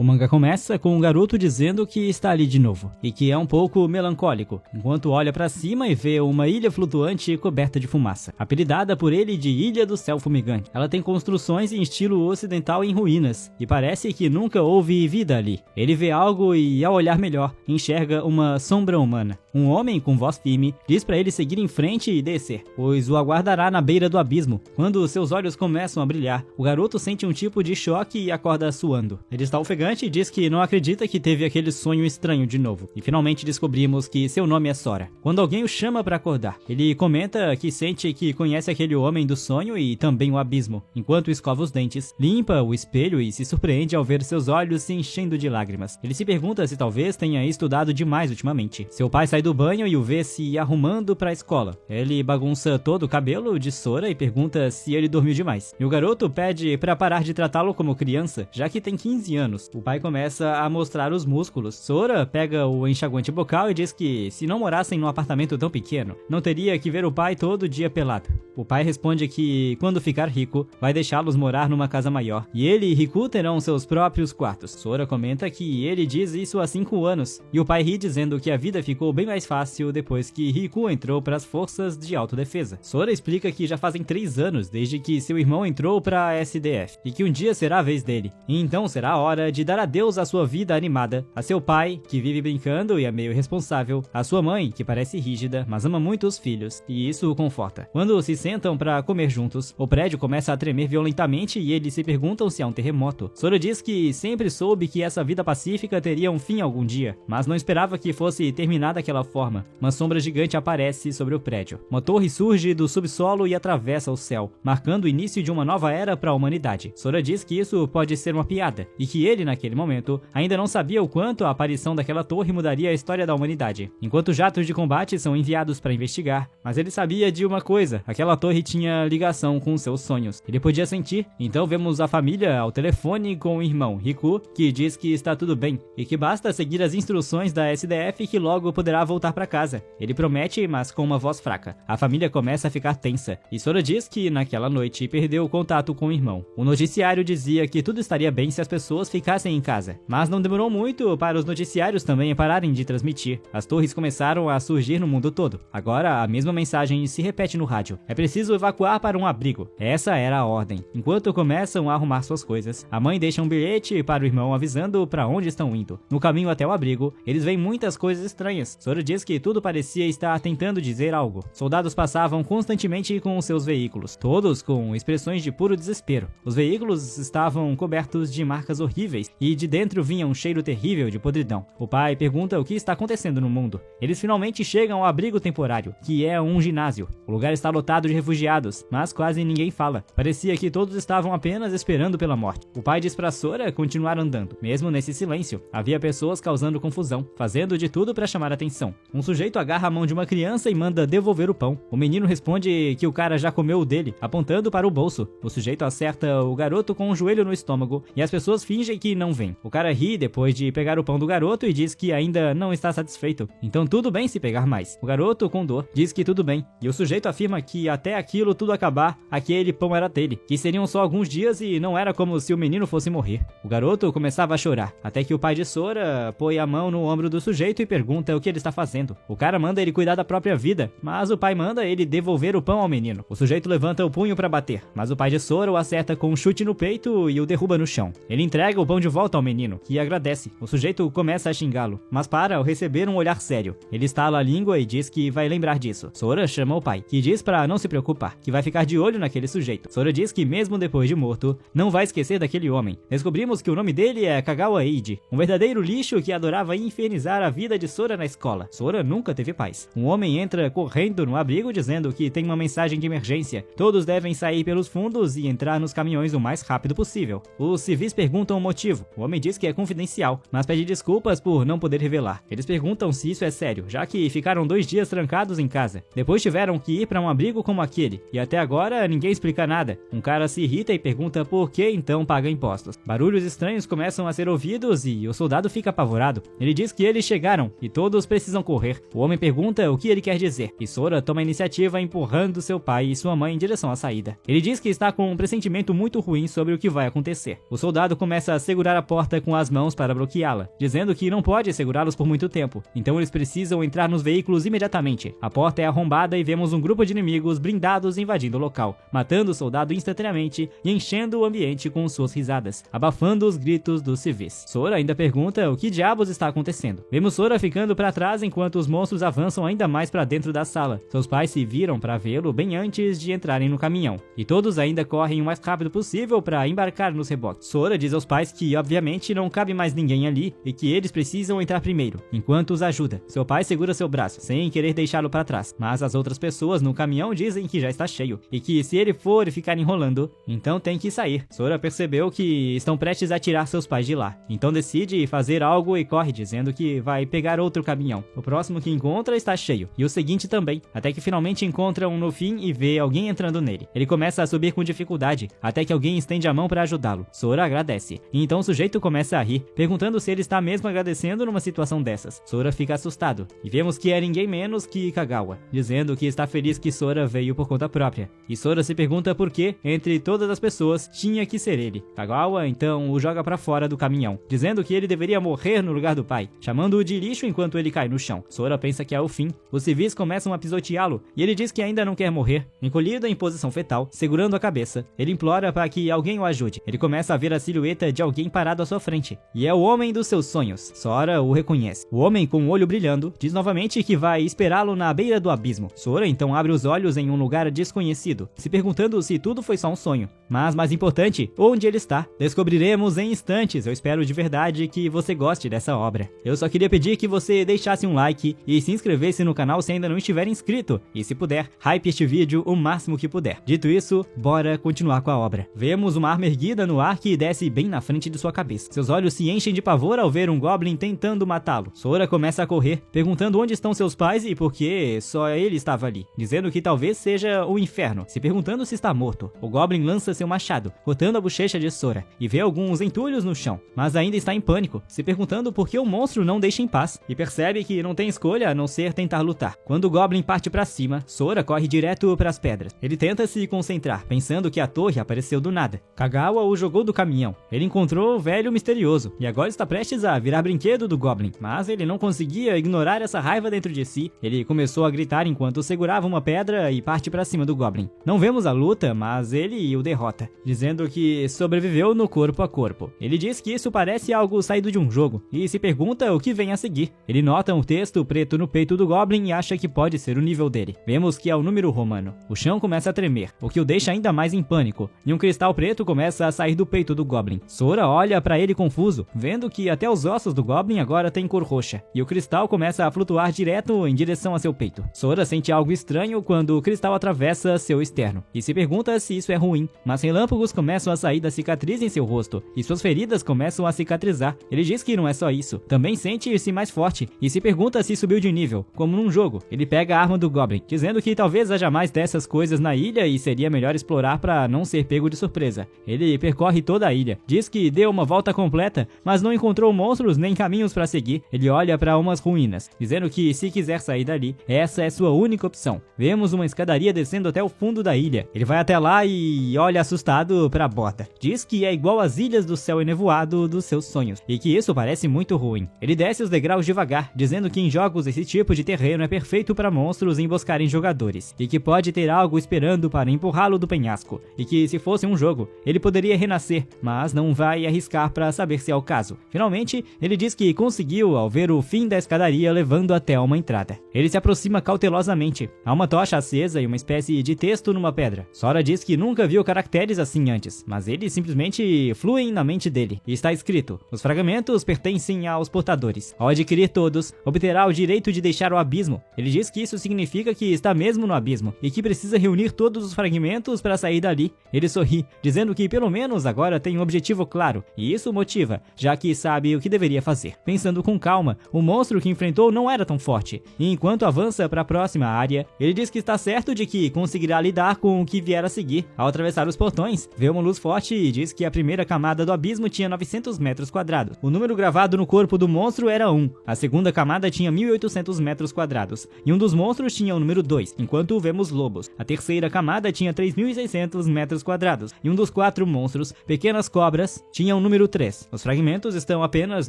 O mangá começa com um garoto dizendo que está ali de novo, e que é um pouco melancólico, enquanto olha para cima e vê uma ilha flutuante coberta de fumaça, apelidada por ele de Ilha do Céu Fumegante. Ela tem construções em estilo ocidental em ruínas, e parece que nunca houve vida ali. Ele vê algo e, ao olhar melhor, enxerga uma sombra humana. Um homem com voz firme diz para ele seguir em frente e descer, pois o aguardará na beira do abismo. Quando seus olhos começam a brilhar, o garoto sente um tipo de choque e acorda suando. Ele está ofegante e diz que não acredita que teve aquele sonho estranho de novo. E finalmente descobrimos que seu nome é Sora. Quando alguém o chama para acordar, ele comenta que sente que conhece aquele homem do sonho e também o abismo, enquanto escova os dentes, limpa o espelho e se surpreende ao ver seus olhos se enchendo de lágrimas. Ele se pergunta se talvez tenha estudado demais ultimamente. Seu pai sai do banho e o vê se arrumando para a escola. Ele bagunça todo o cabelo de Sora e pergunta se ele dormiu demais. E o garoto pede para parar de tratá-lo como criança, já que tem 15 anos. O pai começa a mostrar os músculos. Sora pega o enxaguante bucal e diz que se não morassem num apartamento tão pequeno, não teria que ver o pai todo dia pelado. O pai responde que, quando ficar rico, vai deixá-los morar numa casa maior, e ele e Riku terão seus próprios quartos. Sora comenta que ele diz isso há 5 anos, e o pai ri dizendo que a vida ficou bem mais fácil depois que Riku entrou para as forças de autodefesa. Sora explica que já fazem 3 anos desde que seu irmão entrou para a SDF, e que um dia será a vez dele. E então será a hora de dar adeus à sua vida animada, a seu pai, que vive brincando e é meio irresponsável, a sua mãe, que parece rígida, mas ama muito os filhos, e isso o conforta. Quando se sentam para comer juntos, o prédio começa a tremer violentamente e eles se perguntam se há um terremoto. Sora diz que sempre soube que essa vida pacífica teria um fim algum dia, mas não esperava que fosse terminar daquela forma. Uma sombra gigante aparece sobre o prédio. Uma torre surge do subsolo e atravessa o céu, marcando o início de uma nova era para a humanidade. Sora diz que isso pode ser uma piada, e que ele, naquele momento, ainda não sabia o quanto a aparição daquela torre mudaria a história da humanidade. Enquanto jatos de combate são enviados para investigar, mas ele sabia de uma coisa: aquela torre tinha ligação com seus sonhos. Ele podia sentir. Então vemos a família ao telefone com o irmão, Riku, que diz que está tudo bem, e que basta seguir as instruções da SDF que logo poderá voltar para casa. Ele promete, mas com uma voz fraca. A família começa a ficar tensa, e Sora diz que naquela noite perdeu o contato com o irmão. O noticiário dizia que tudo estaria bem se as pessoas ficassem em casa, mas não demorou muito para os noticiários também pararem de transmitir. As torres começaram a surgir no mundo todo. Agora a mesma mensagem se repete no rádio: é preciso evacuar para um abrigo. Essa era a ordem. Enquanto começam a arrumar suas coisas, a mãe deixa um bilhete para o irmão avisando para onde estão indo. No caminho até o abrigo, eles veem muitas coisas estranhas. Sora diz que tudo parecia estar tentando dizer algo. Soldados passavam constantemente com seus veículos, todos com expressões de puro desespero. Os veículos estavam cobertos de marcas horríveis e de dentro vinha um cheiro terrível de podridão. O pai pergunta o que está acontecendo no mundo. Eles finalmente chegam ao abrigo temporário, que é um ginásio. O lugar está lotado de refugiados, mas quase ninguém fala. Parecia que todos estavam apenas esperando pela morte. O pai diz para Sora continuar andando. Mesmo nesse silêncio, havia pessoas causando confusão, fazendo de tudo para chamar atenção. Um sujeito agarra a mão de uma criança e manda devolver o pão. O menino responde que o cara já comeu o dele, apontando para o bolso. O sujeito acerta o garoto com um joelho no estômago e as pessoas fingem que não veem. O cara ri depois de pegar o pão do garoto e diz que ainda não está satisfeito. Então tudo bem se pegar mais. O garoto, com dor, diz que tudo bem. E o sujeito afirma que até aquilo tudo acabar, aquele pão era dele, que seriam só alguns dias e não era como se o menino fosse morrer. O garoto começava a chorar, até que o pai de Sora põe a mão no ombro do sujeito e pergunta o que ele está fazendo. O cara manda ele cuidar da própria vida, mas o pai manda ele devolver o pão ao menino. O sujeito levanta o punho para bater, mas o pai de Sora o acerta com um chute no peito e o derruba no chão. Ele entrega o pão de volta ao menino, que agradece. O sujeito começa a xingá-lo, mas para ao receber um olhar sério. Ele estala a língua e diz que vai lembrar disso. Sora chama o pai, que diz para não se preocupar, que vai ficar de olho naquele sujeito. Sora diz que mesmo depois de morto, não vai esquecer daquele homem. Descobrimos que o nome dele é Kagawa Eiji, um verdadeiro lixo que adorava infernizar a vida de Sora na escola. Sora nunca teve paz. Um homem entra correndo no abrigo dizendo que tem uma mensagem de emergência. Todos devem sair pelos fundos e entrar nos caminhões o mais rápido possível. Os civis perguntam o motivo. O homem diz que é confidencial, mas pede desculpas por não poder revelar. Eles perguntam se isso é sério, já que ficaram 2 dias trancados em casa. Depois tiveram que ir para um abrigo como aquele, e até agora ninguém explica nada. Um cara se irrita e pergunta por que então paga impostos. Barulhos estranhos começam a ser ouvidos e o soldado fica apavorado. Ele diz que eles chegaram e todos precisam correr. O homem pergunta o que ele quer dizer, e Sora toma a iniciativa empurrando seu pai e sua mãe em direção à saída. Ele diz que está com um pressentimento muito ruim sobre o que vai acontecer. O soldado começa a segurar segurar a porta com as mãos para bloqueá-la, dizendo que não pode segurá-los por muito tempo, então eles precisam entrar nos veículos imediatamente. A porta é arrombada e vemos um grupo de inimigos blindados invadindo o local, matando o soldado instantaneamente e enchendo o ambiente com suas risadas, abafando os gritos dos civis. Sora ainda pergunta o que diabos está acontecendo. Vemos Sora ficando para trás enquanto os monstros avançam ainda mais para dentro da sala. Seus pais se viram para vê-lo bem antes de entrarem no caminhão, e todos ainda correm o mais rápido possível para embarcar nos reboques. Sora diz aos pais que obviamente não cabe mais ninguém ali e que eles precisam entrar primeiro, enquanto os ajuda. Seu pai segura seu braço, sem querer deixá-lo para trás, mas as outras pessoas no caminhão dizem que já está cheio, e que se ele for e ficar enrolando, então tem que sair. Sora percebeu que estão prestes a tirar seus pais de lá, então decide fazer algo e corre dizendo que vai pegar outro caminhão. O próximo que encontra está cheio, e o seguinte também, até que finalmente encontra um no fim e vê alguém entrando nele. Ele começa a subir com dificuldade, até que alguém estende a mão para ajudá-lo. Sora agradece, e então o sujeito começa a rir, perguntando se ele está mesmo agradecendo numa situação dessas. Sora fica assustado, e vemos que é ninguém menos que Kagawa, dizendo que está feliz que Sora veio por conta própria. E Sora se pergunta por que, entre todas as pessoas, tinha que ser ele. Kagawa então o joga para fora do caminhão, dizendo que ele deveria morrer no lugar do pai, chamando-o de lixo enquanto ele cai no chão. Sora pensa que é o fim. Os civis começam a pisoteá-lo, e ele diz que ainda não quer morrer. Encolhido em posição fetal, segurando a cabeça, ele implora para que alguém o ajude. Ele começa a ver a silhueta de alguém parado à sua frente, e é o homem dos seus sonhos. Sora o reconhece. O homem, com o olho brilhando, diz novamente que vai esperá-lo na beira do abismo. Sora então abre os olhos em um lugar desconhecido, se perguntando se tudo foi só um sonho. Mas mais importante, onde ele está? Descobriremos em instantes. Eu espero de verdade que você goste dessa obra. Eu só queria pedir que você deixasse um like e se inscrevesse no canal se ainda não estiver inscrito. E se puder, hype este vídeo o máximo que puder. Dito isso, bora continuar com a obra. Vemos uma arma erguida no ar que desce bem na frente de sua cabeça. Seus olhos se enchem de pavor ao ver um Goblin tentando matá-lo. Sora começa a correr, perguntando onde estão seus pais e por que só ele estava ali, dizendo que talvez seja o inferno, se perguntando se está morto. O Goblin lança seu machado, cortando a bochecha de Sora, e vê alguns entulhos no chão, mas ainda está em pânico, se perguntando por que o monstro não deixa em paz, e percebe que não tem escolha a não ser tentar lutar. Quando o Goblin parte para cima, Sora corre direto para as pedras. Ele tenta se concentrar, pensando que a torre apareceu do nada. Kagawa o jogou do caminhão. Ele encontrou o velho misterioso, e agora está prestes a virar brinquedo do Goblin, mas ele não conseguia ignorar essa raiva dentro de si. Ele começou a gritar enquanto segurava uma pedra e parte para cima do Goblin. Não vemos a luta, mas ele o derrota, dizendo que sobreviveu no corpo a corpo. Ele diz que isso parece algo saído de um jogo, e se pergunta o que vem a seguir. Ele nota um texto preto no peito do Goblin e acha que pode ser o nível dele. Vemos que é o número romano. O chão começa a tremer, o que o deixa ainda mais em pânico, e um cristal preto começa a sair do peito do Goblin. Sora olha para ele confuso, vendo que até os ossos do Goblin agora têm cor roxa, e o cristal começa a flutuar direto em direção a seu peito. Sora sente algo estranho quando o cristal atravessa seu externo, e se pergunta se isso é ruim, mas relâmpagos começam a sair da cicatriz em seu rosto, e suas feridas começam a cicatrizar. Ele diz que não é só isso, também sente-se mais forte, e se pergunta se subiu de nível, como num jogo. Ele pega a arma do Goblin, dizendo que talvez haja mais dessas coisas na ilha e seria melhor explorar para não ser pego de surpresa. Ele percorre toda a ilha, diz que deu uma volta completa, mas não encontrou monstros nem caminhos para seguir. Ele olha para umas ruínas, dizendo que se quiser sair dali, essa é sua única opção. Vemos uma escadaria descendo até o fundo da ilha. Ele vai até lá e olha assustado para a borda. Diz que é igual às ilhas do céu enevoado dos seus sonhos, e que isso parece muito ruim. Ele desce os degraus devagar, dizendo que em jogos esse tipo de terreno é perfeito para monstros emboscarem jogadores, e que pode ter algo esperando para empurrá-lo do penhasco, e que se fosse um jogo, ele poderia renascer, mas não vai arriscar para saber se é o caso. Finalmente, ele diz que conseguiu ao ver o fim da escadaria levando até uma entrada. Ele se aproxima cautelosamente. Há uma tocha acesa e uma espécie de texto numa pedra. Sora diz que nunca viu caracteres assim antes, mas eles simplesmente fluem na mente dele. E está escrito: os fragmentos pertencem aos portadores. Ao adquirir todos, obterá o direito de deixar o abismo. Ele diz que isso significa que está mesmo no abismo, e que precisa reunir todos os fragmentos para sair dali. Ele sorri, dizendo que pelo menos agora tem um objetivo claro, e isso o motiva, já que sabe o que deveria fazer. Pensando com calma, o monstro que enfrentou não era tão forte, e enquanto avança para a próxima área, ele diz que está certo de que conseguirá lidar com o que vier a seguir. Ao atravessar os portões, vê uma luz forte e diz que a primeira camada do abismo tinha 900 metros quadrados. O número gravado no corpo do monstro era 1, a segunda camada tinha 1800 metros quadrados, e um dos monstros tinha o número 2, enquanto vemos lobos. A terceira camada tinha 3600 metros quadrados, e um dos 4 monstros, pequenas cobras, tinha tinha um número 3. Os fragmentos estão apenas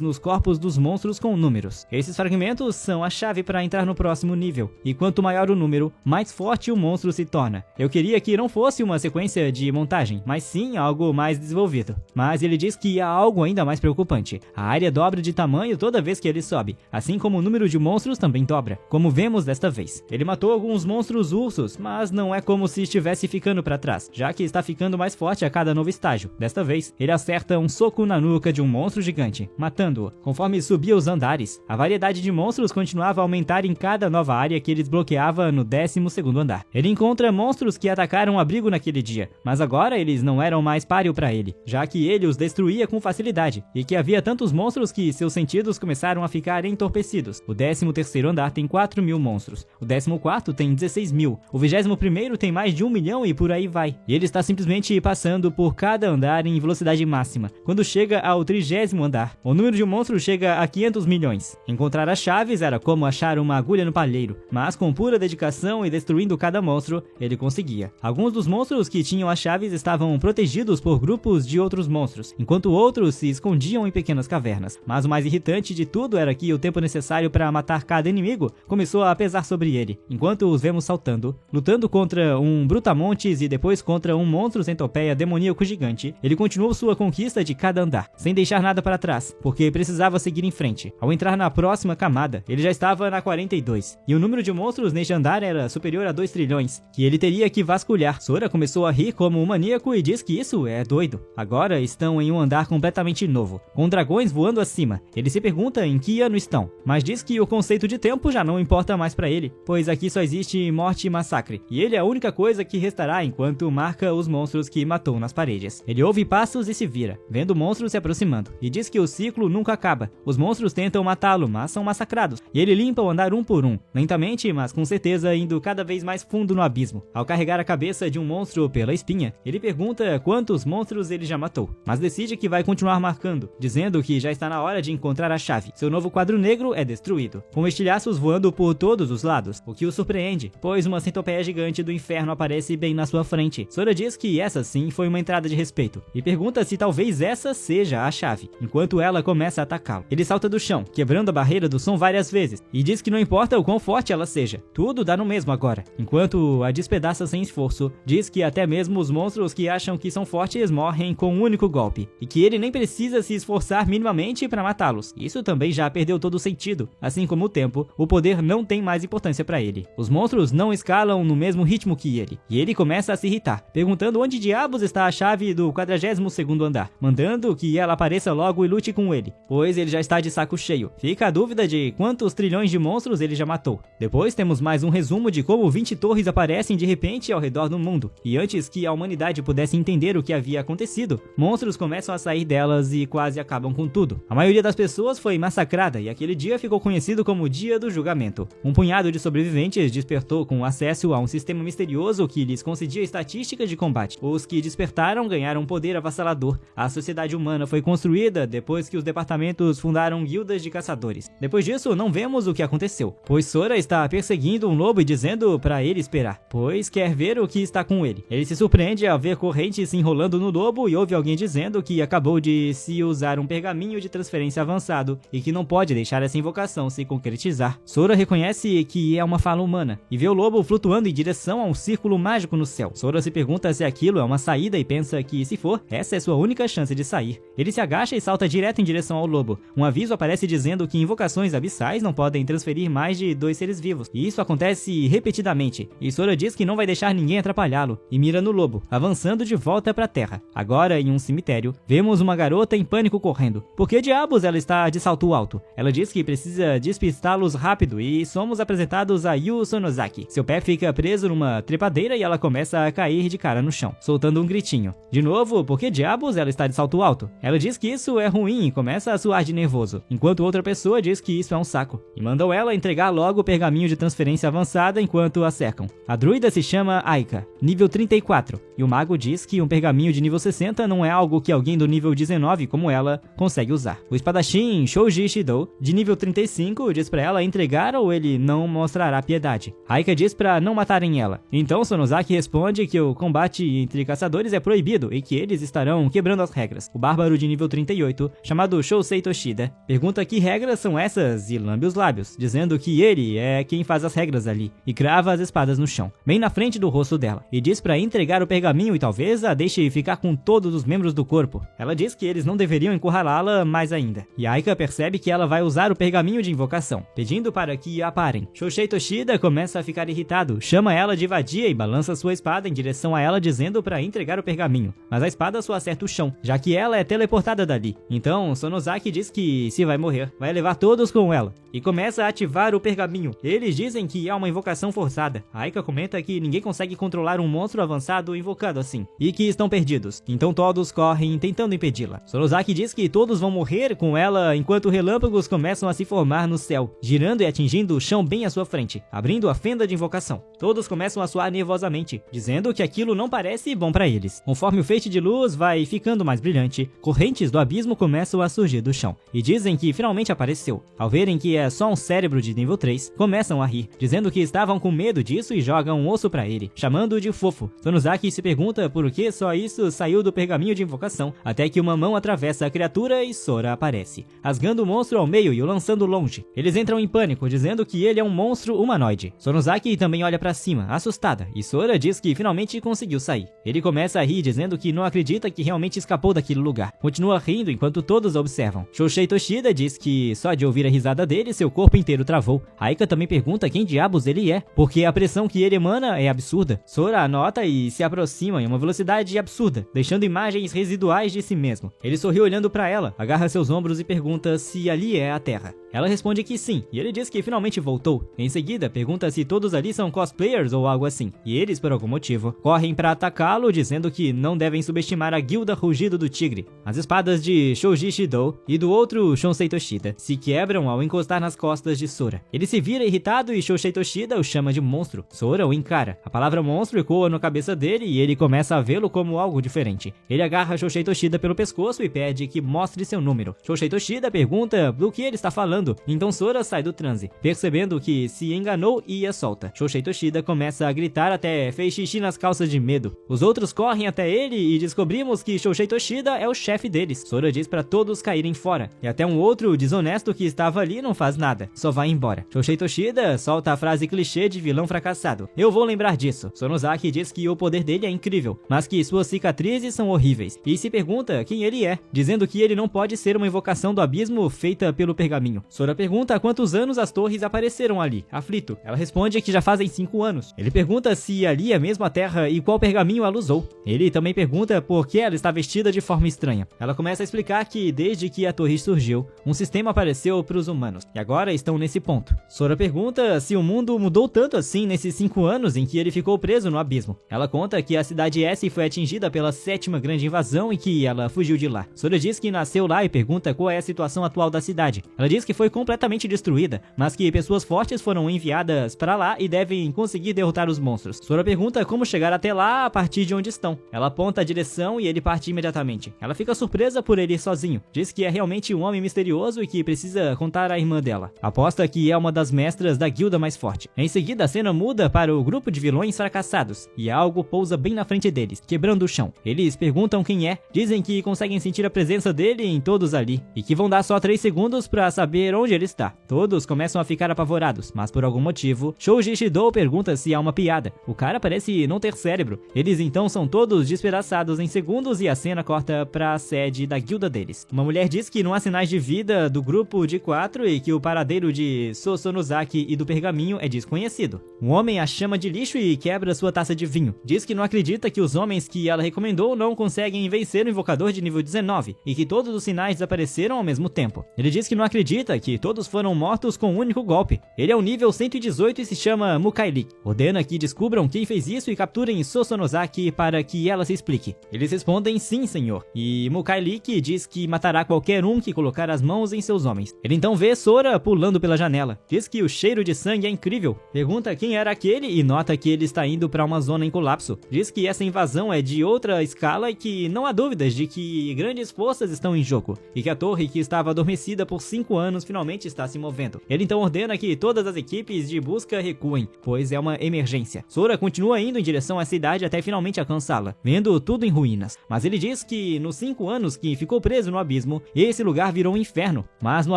nos corpos dos monstros com números. Esses fragmentos são a chave para entrar no próximo nível, e quanto maior o número, mais forte o monstro se torna. Eu queria que não fosse uma sequência de montagem, mas sim algo mais desenvolvido. Mas ele diz que há algo ainda mais preocupante. A área dobra de tamanho toda vez que ele sobe, assim como o número de monstros também dobra, como vemos desta vez. Ele matou alguns monstros ursos, mas não é como se estivesse ficando para trás, já que está ficando mais forte a cada novo estágio. Desta vez, ele acerta um soco na nuca de um monstro gigante, matando-o. Conforme subia os andares, a variedade de monstros continuava a aumentar em cada nova área que ele desbloqueava no 12º andar. Ele encontra monstros que atacaram o abrigo naquele dia, mas agora eles não eram mais páreo para ele, já que ele os destruía com facilidade, e que havia tantos monstros que seus sentidos começaram a ficar entorpecidos. O 13º andar tem 4.000 monstros, o 14º tem 16.000, o 21º tem mais de 1 milhão e por aí vai. E ele está simplesmente passando por cada andar em velocidade máxima. Quando chega ao 30º andar, o número de monstros chega a 500 milhões. Encontrar as chaves era como achar uma agulha no palheiro, mas com pura dedicação e destruindo cada monstro, ele conseguia. Alguns dos monstros que tinham as chaves estavam protegidos por grupos de outros monstros, enquanto outros se escondiam em pequenas cavernas. Mas o mais irritante de tudo era que o tempo necessário para matar cada inimigo começou a pesar sobre ele, enquanto os vemos saltando, lutando contra um brutamontes e depois contra um monstro centopeia demoníaco gigante. Ele continuou sua conquista de cada andar, sem deixar nada para trás, porque precisava seguir em frente. Ao entrar na próxima camada, ele já estava na 42, e o número de monstros neste andar era superior a 2 trilhões, que ele teria que vasculhar. Sora começou a rir como um maníaco e diz que isso é doido. Agora estão em um andar completamente novo, com dragões voando acima. Ele se pergunta em que ano estão, mas diz que o conceito de tempo já não importa mais para ele, pois aqui só existe morte e massacre, e ele é a única coisa que restará enquanto marca os monstros que matou nas paredes. Ele ouve passos e se vira, vendo monstros se aproximando, e diz que o ciclo nunca acaba. Os monstros tentam matá-lo, mas são massacrados, e ele limpa o andar um por um, lentamente, mas com certeza indo cada vez mais fundo no abismo. Ao carregar a cabeça de um monstro pela espinha, ele pergunta quantos monstros ele já matou, mas decide que vai continuar marcando, dizendo que já está na hora de encontrar a chave. Seu novo quadro negro é destruído, com estilhaços voando por todos os lados, o que o surpreende, pois uma centopeia gigante do inferno aparece bem na sua frente. Sora diz que essa sim foi uma entrada de respeito, e pergunta se talvez essa seja a chave, enquanto ela começa a atacá-lo. Ele salta do chão, quebrando a barreira do som várias vezes, e diz que não importa o quão forte ela seja, tudo dá no mesmo agora. Enquanto a despedaça sem esforço, diz que até mesmo os monstros que acham que são fortes morrem com um único golpe, e que ele nem precisa se esforçar minimamente para matá-los. Isso também já perdeu todo o sentido. Assim como o tempo, o poder não tem mais importância para ele. Os monstros não escalam no mesmo ritmo que ele, e ele começa a se irritar, perguntando onde diabos está a chave do 42º andar, mandando que ela apareça logo e lute com ele, pois ele já está de saco cheio. Fica a dúvida de quantos trilhões de monstros ele já matou. Depois temos mais um resumo de como 20 torres aparecem de repente ao redor do mundo, e antes que a humanidade pudesse entender o que havia acontecido, monstros começam a sair delas e quase acabam com tudo. A maioria das pessoas foi massacrada e aquele dia ficou conhecido como o Dia do Julgamento. Um punhado de sobreviventes despertou com acesso a um sistema misterioso que lhes concedia estatísticas de combate. Os que despertaram ganharam poder avassalador. A sociedade humana foi construída depois que os departamentos fundaram guildas de caçadores. Depois disso, não vemos o que aconteceu, pois Sora está perseguindo um lobo e dizendo para ele esperar, pois quer ver o que está com ele. Ele se surpreende ao ver correntes se enrolando no lobo e ouve alguém dizendo que acabou de se usar um pergaminho de transferência avançado e que não pode deixar essa invocação se concretizar. Sora reconhece que é uma fala humana e vê o lobo flutuando em direção a um círculo mágico no céu. Sora se pergunta se aquilo é uma saída e pensa que, se for, essa é sua única chance de sair. Ele se agacha e salta direto em direção ao lobo. Um aviso aparece dizendo que invocações abissais não podem transferir mais de 2 seres vivos, e isso acontece repetidamente, e Sora diz que não vai deixar ninguém atrapalhá-lo, e mira no lobo, avançando de volta para a terra. Agora, em um cemitério, vemos uma garota em pânico correndo. Por que diabos ela está de salto alto? Ela diz que precisa despistá-los rápido, e somos apresentados a Yu Sonozaki. Seu pé fica preso numa trepadeira e ela começa a cair de cara no chão, soltando um gritinho. De novo, por que diabos ela está de salto alto? Ela diz que isso é ruim e começa a suar de nervoso, enquanto outra pessoa diz que isso é um saco, e mandam ela entregar logo o pergaminho de transferência avançada enquanto a cercam. A druida se chama Aika, nível 34, e o mago diz que um pergaminho de nível 60 não é algo que alguém do nível 19 como ela consegue usar. O espadachim Shouji Shido, de nível 35, diz pra ela entregar ou ele não mostrará piedade. Aika diz pra não matarem ela. Então Sonozaki responde que o combate entre caçadores é proibido e que eles estarão quebrando as regras. regras. O bárbaro de nível 38, chamado Shousei Toshida, pergunta que regras são essas e lambe os lábios, dizendo que ele é quem faz as regras ali, e crava as espadas no chão, bem na frente do rosto dela, e diz para entregar o pergaminho e talvez a deixe ficar com todos os membros do corpo. Ela diz que eles não deveriam encurralá-la mais ainda, e Aika percebe que ela vai usar o pergaminho de invocação, pedindo para que a parem. Shousei Toshida começa a ficar irritado, chama ela de vadia e balança sua espada em direção a ela dizendo para entregar o pergaminho, mas a espada só acerta o chão, já que ela é teleportada dali. Então Sonozaki diz que se vai morrer, vai levar todos com ela, e começa a ativar o pergaminho. Eles dizem que é uma invocação forçada. Aika comenta que ninguém consegue controlar um monstro avançado invocado assim, e que estão perdidos, então todos correm tentando impedi-la. Sonozaki diz que todos vão morrer com ela enquanto relâmpagos começam a se formar no céu, girando e atingindo o chão bem à sua frente, abrindo a fenda de invocação. Todos começam a suar nervosamente, dizendo que aquilo não parece bom para eles. Conforme o feixe de luz vai ficando mais brilhante, correntes do abismo começam a surgir do chão, e dizem que finalmente apareceu. Ao verem que é só um cérebro de nível 3, começam a rir, dizendo que estavam com medo disso e jogam um osso para ele, chamando-o de fofo. Sonozaki se pergunta por que só isso saiu do pergaminho de invocação, até que uma mão atravessa a criatura e Sora aparece, rasgando o monstro ao meio e o lançando longe. Eles entram em pânico, dizendo que ele é um monstro humanoide. Sonozaki também olha para cima, assustada, e Sora diz que finalmente conseguiu sair. Ele começa a rir, dizendo que não acredita que realmente escapou daquele lugar. Continua rindo enquanto todos observam. Shousei Toshida diz que só de ouvir a risada dele, seu corpo inteiro travou. Aika também pergunta quem diabos ele é, porque a pressão que ele emana é absurda. Sora anota e se aproxima em uma velocidade absurda, deixando imagens residuais de si mesmo. Ele sorri olhando para ela, agarra seus ombros e pergunta se ali é a Terra. Ela responde que sim, e ele diz que finalmente voltou. Em seguida, pergunta se todos ali são cosplayers ou algo assim, e eles, por algum motivo, correm para atacá-lo, dizendo que não devem subestimar a guilda Rugido do Tigre. As espadas de Shoji Shido e do outro Shousei Toshida se quebram ao encostar nas costas de Sora. Ele se vira irritado e Shousei Toshida o chama de monstro. Sora o encara. A palavra monstro ecoa na cabeça dele e ele começa a vê-lo como algo diferente. Ele agarra Shousei Toshida pelo pescoço e pede que mostre seu número. Shousei Toshida pergunta do que ele está falando, então Sora sai do transe, percebendo que se enganou e a solta. Shousei Toshida começa a gritar até fez xixi nas calças de medo. Os outros correm até ele e descobrimos que Shousei Toshida é o chefe deles. Sora diz para todos caírem fora, e até um outro desonesto que estava ali não faz nada, só vai embora. Shousei Toshida solta a frase clichê de vilão fracassado: eu vou lembrar disso. Sonozaki diz que o poder dele é incrível, mas que suas cicatrizes são horríveis, e se pergunta quem ele é, dizendo que ele não pode ser uma invocação do abismo feita pelo pergaminho. Sora pergunta há quantos anos as torres apareceram ali, aflito. Ela responde que já fazem 5 anos. Ele pergunta se ali é mesmo a Terra e qual pergaminho ela usou. Ele também pergunta por que ela está vestida de forma estranha. Ela começa a explicar que desde que a torre surgiu, um sistema apareceu para os humanos, e agora estão nesse ponto. Sora pergunta se o mundo mudou tanto assim nesses 5 anos em que ele ficou preso no abismo. Ela conta que a cidade S foi atingida pela 7ª grande invasão e que ela fugiu de lá. Sora diz que nasceu lá e pergunta qual é a situação atual da cidade. Ela diz que foi completamente destruída, mas que pessoas fortes foram enviadas para lá e devem conseguir derrotar os monstros. Sora pergunta como chegar até lá a partir de onde estão. Ela aponta a direção e ele parte imediatamente. Ela fica surpresa por ele ir sozinho. Diz que é realmente um homem misterioso e que precisa contar à irmã dela. Aposta que é uma das mestras da guilda mais forte. Em seguida, a cena muda para o grupo de vilões fracassados, e algo pousa bem na frente deles, quebrando o chão. Eles perguntam quem é, dizem que conseguem sentir a presença dele em todos ali, e que vão dar só 3 segundos para saber onde ele está. Todos começam a ficar apavorados, mas por algum motivo, Shoji Shido pergunta se há uma piada. O cara parece não ter cérebro. Eles então são todos despedaçados em segundos e a cena corta para a sede da guilda deles. Uma mulher diz que não há sinais de vida do grupo de 4 e que o paradeiro de Sosonozaki e do pergaminho é desconhecido. Um homem a chama de lixo e quebra sua taça de vinho. Diz que não acredita que os homens que ela recomendou não conseguem vencer o invocador de nível 19 e que todos os sinais desapareceram ao mesmo tempo. Ele diz que não acredita que todos foram mortos com um único golpe. Ele é o nível 118 e se chama Mukaili. Ordena que descubram quem fez isso e capturem Sosonozaki para que ela se explique. Eles respondem sim, senhor. E Mukaili diz que matará qualquer um que colocar as mãos em seus homens. Ele então vê Sora pulando pela janela. Diz que o cheiro de sangue é incrível. Pergunta quem era aquele e nota que ele está indo para uma zona em colapso. Diz que essa invasão é de outra escala e que não há dúvidas de que grandes forças estão em jogo. E que a torre que estava adormecida por 5 anos finalmente está se movendo. Ele então ordena que todas as equipes de busca recuem, pois é uma emergência. Sora continua indo em direção à cidade até finalmente alcançá-la, vendo tudo em ruínas. Mas ele diz que que nos 5 anos que ficou preso no abismo, esse lugar virou um inferno. Mas no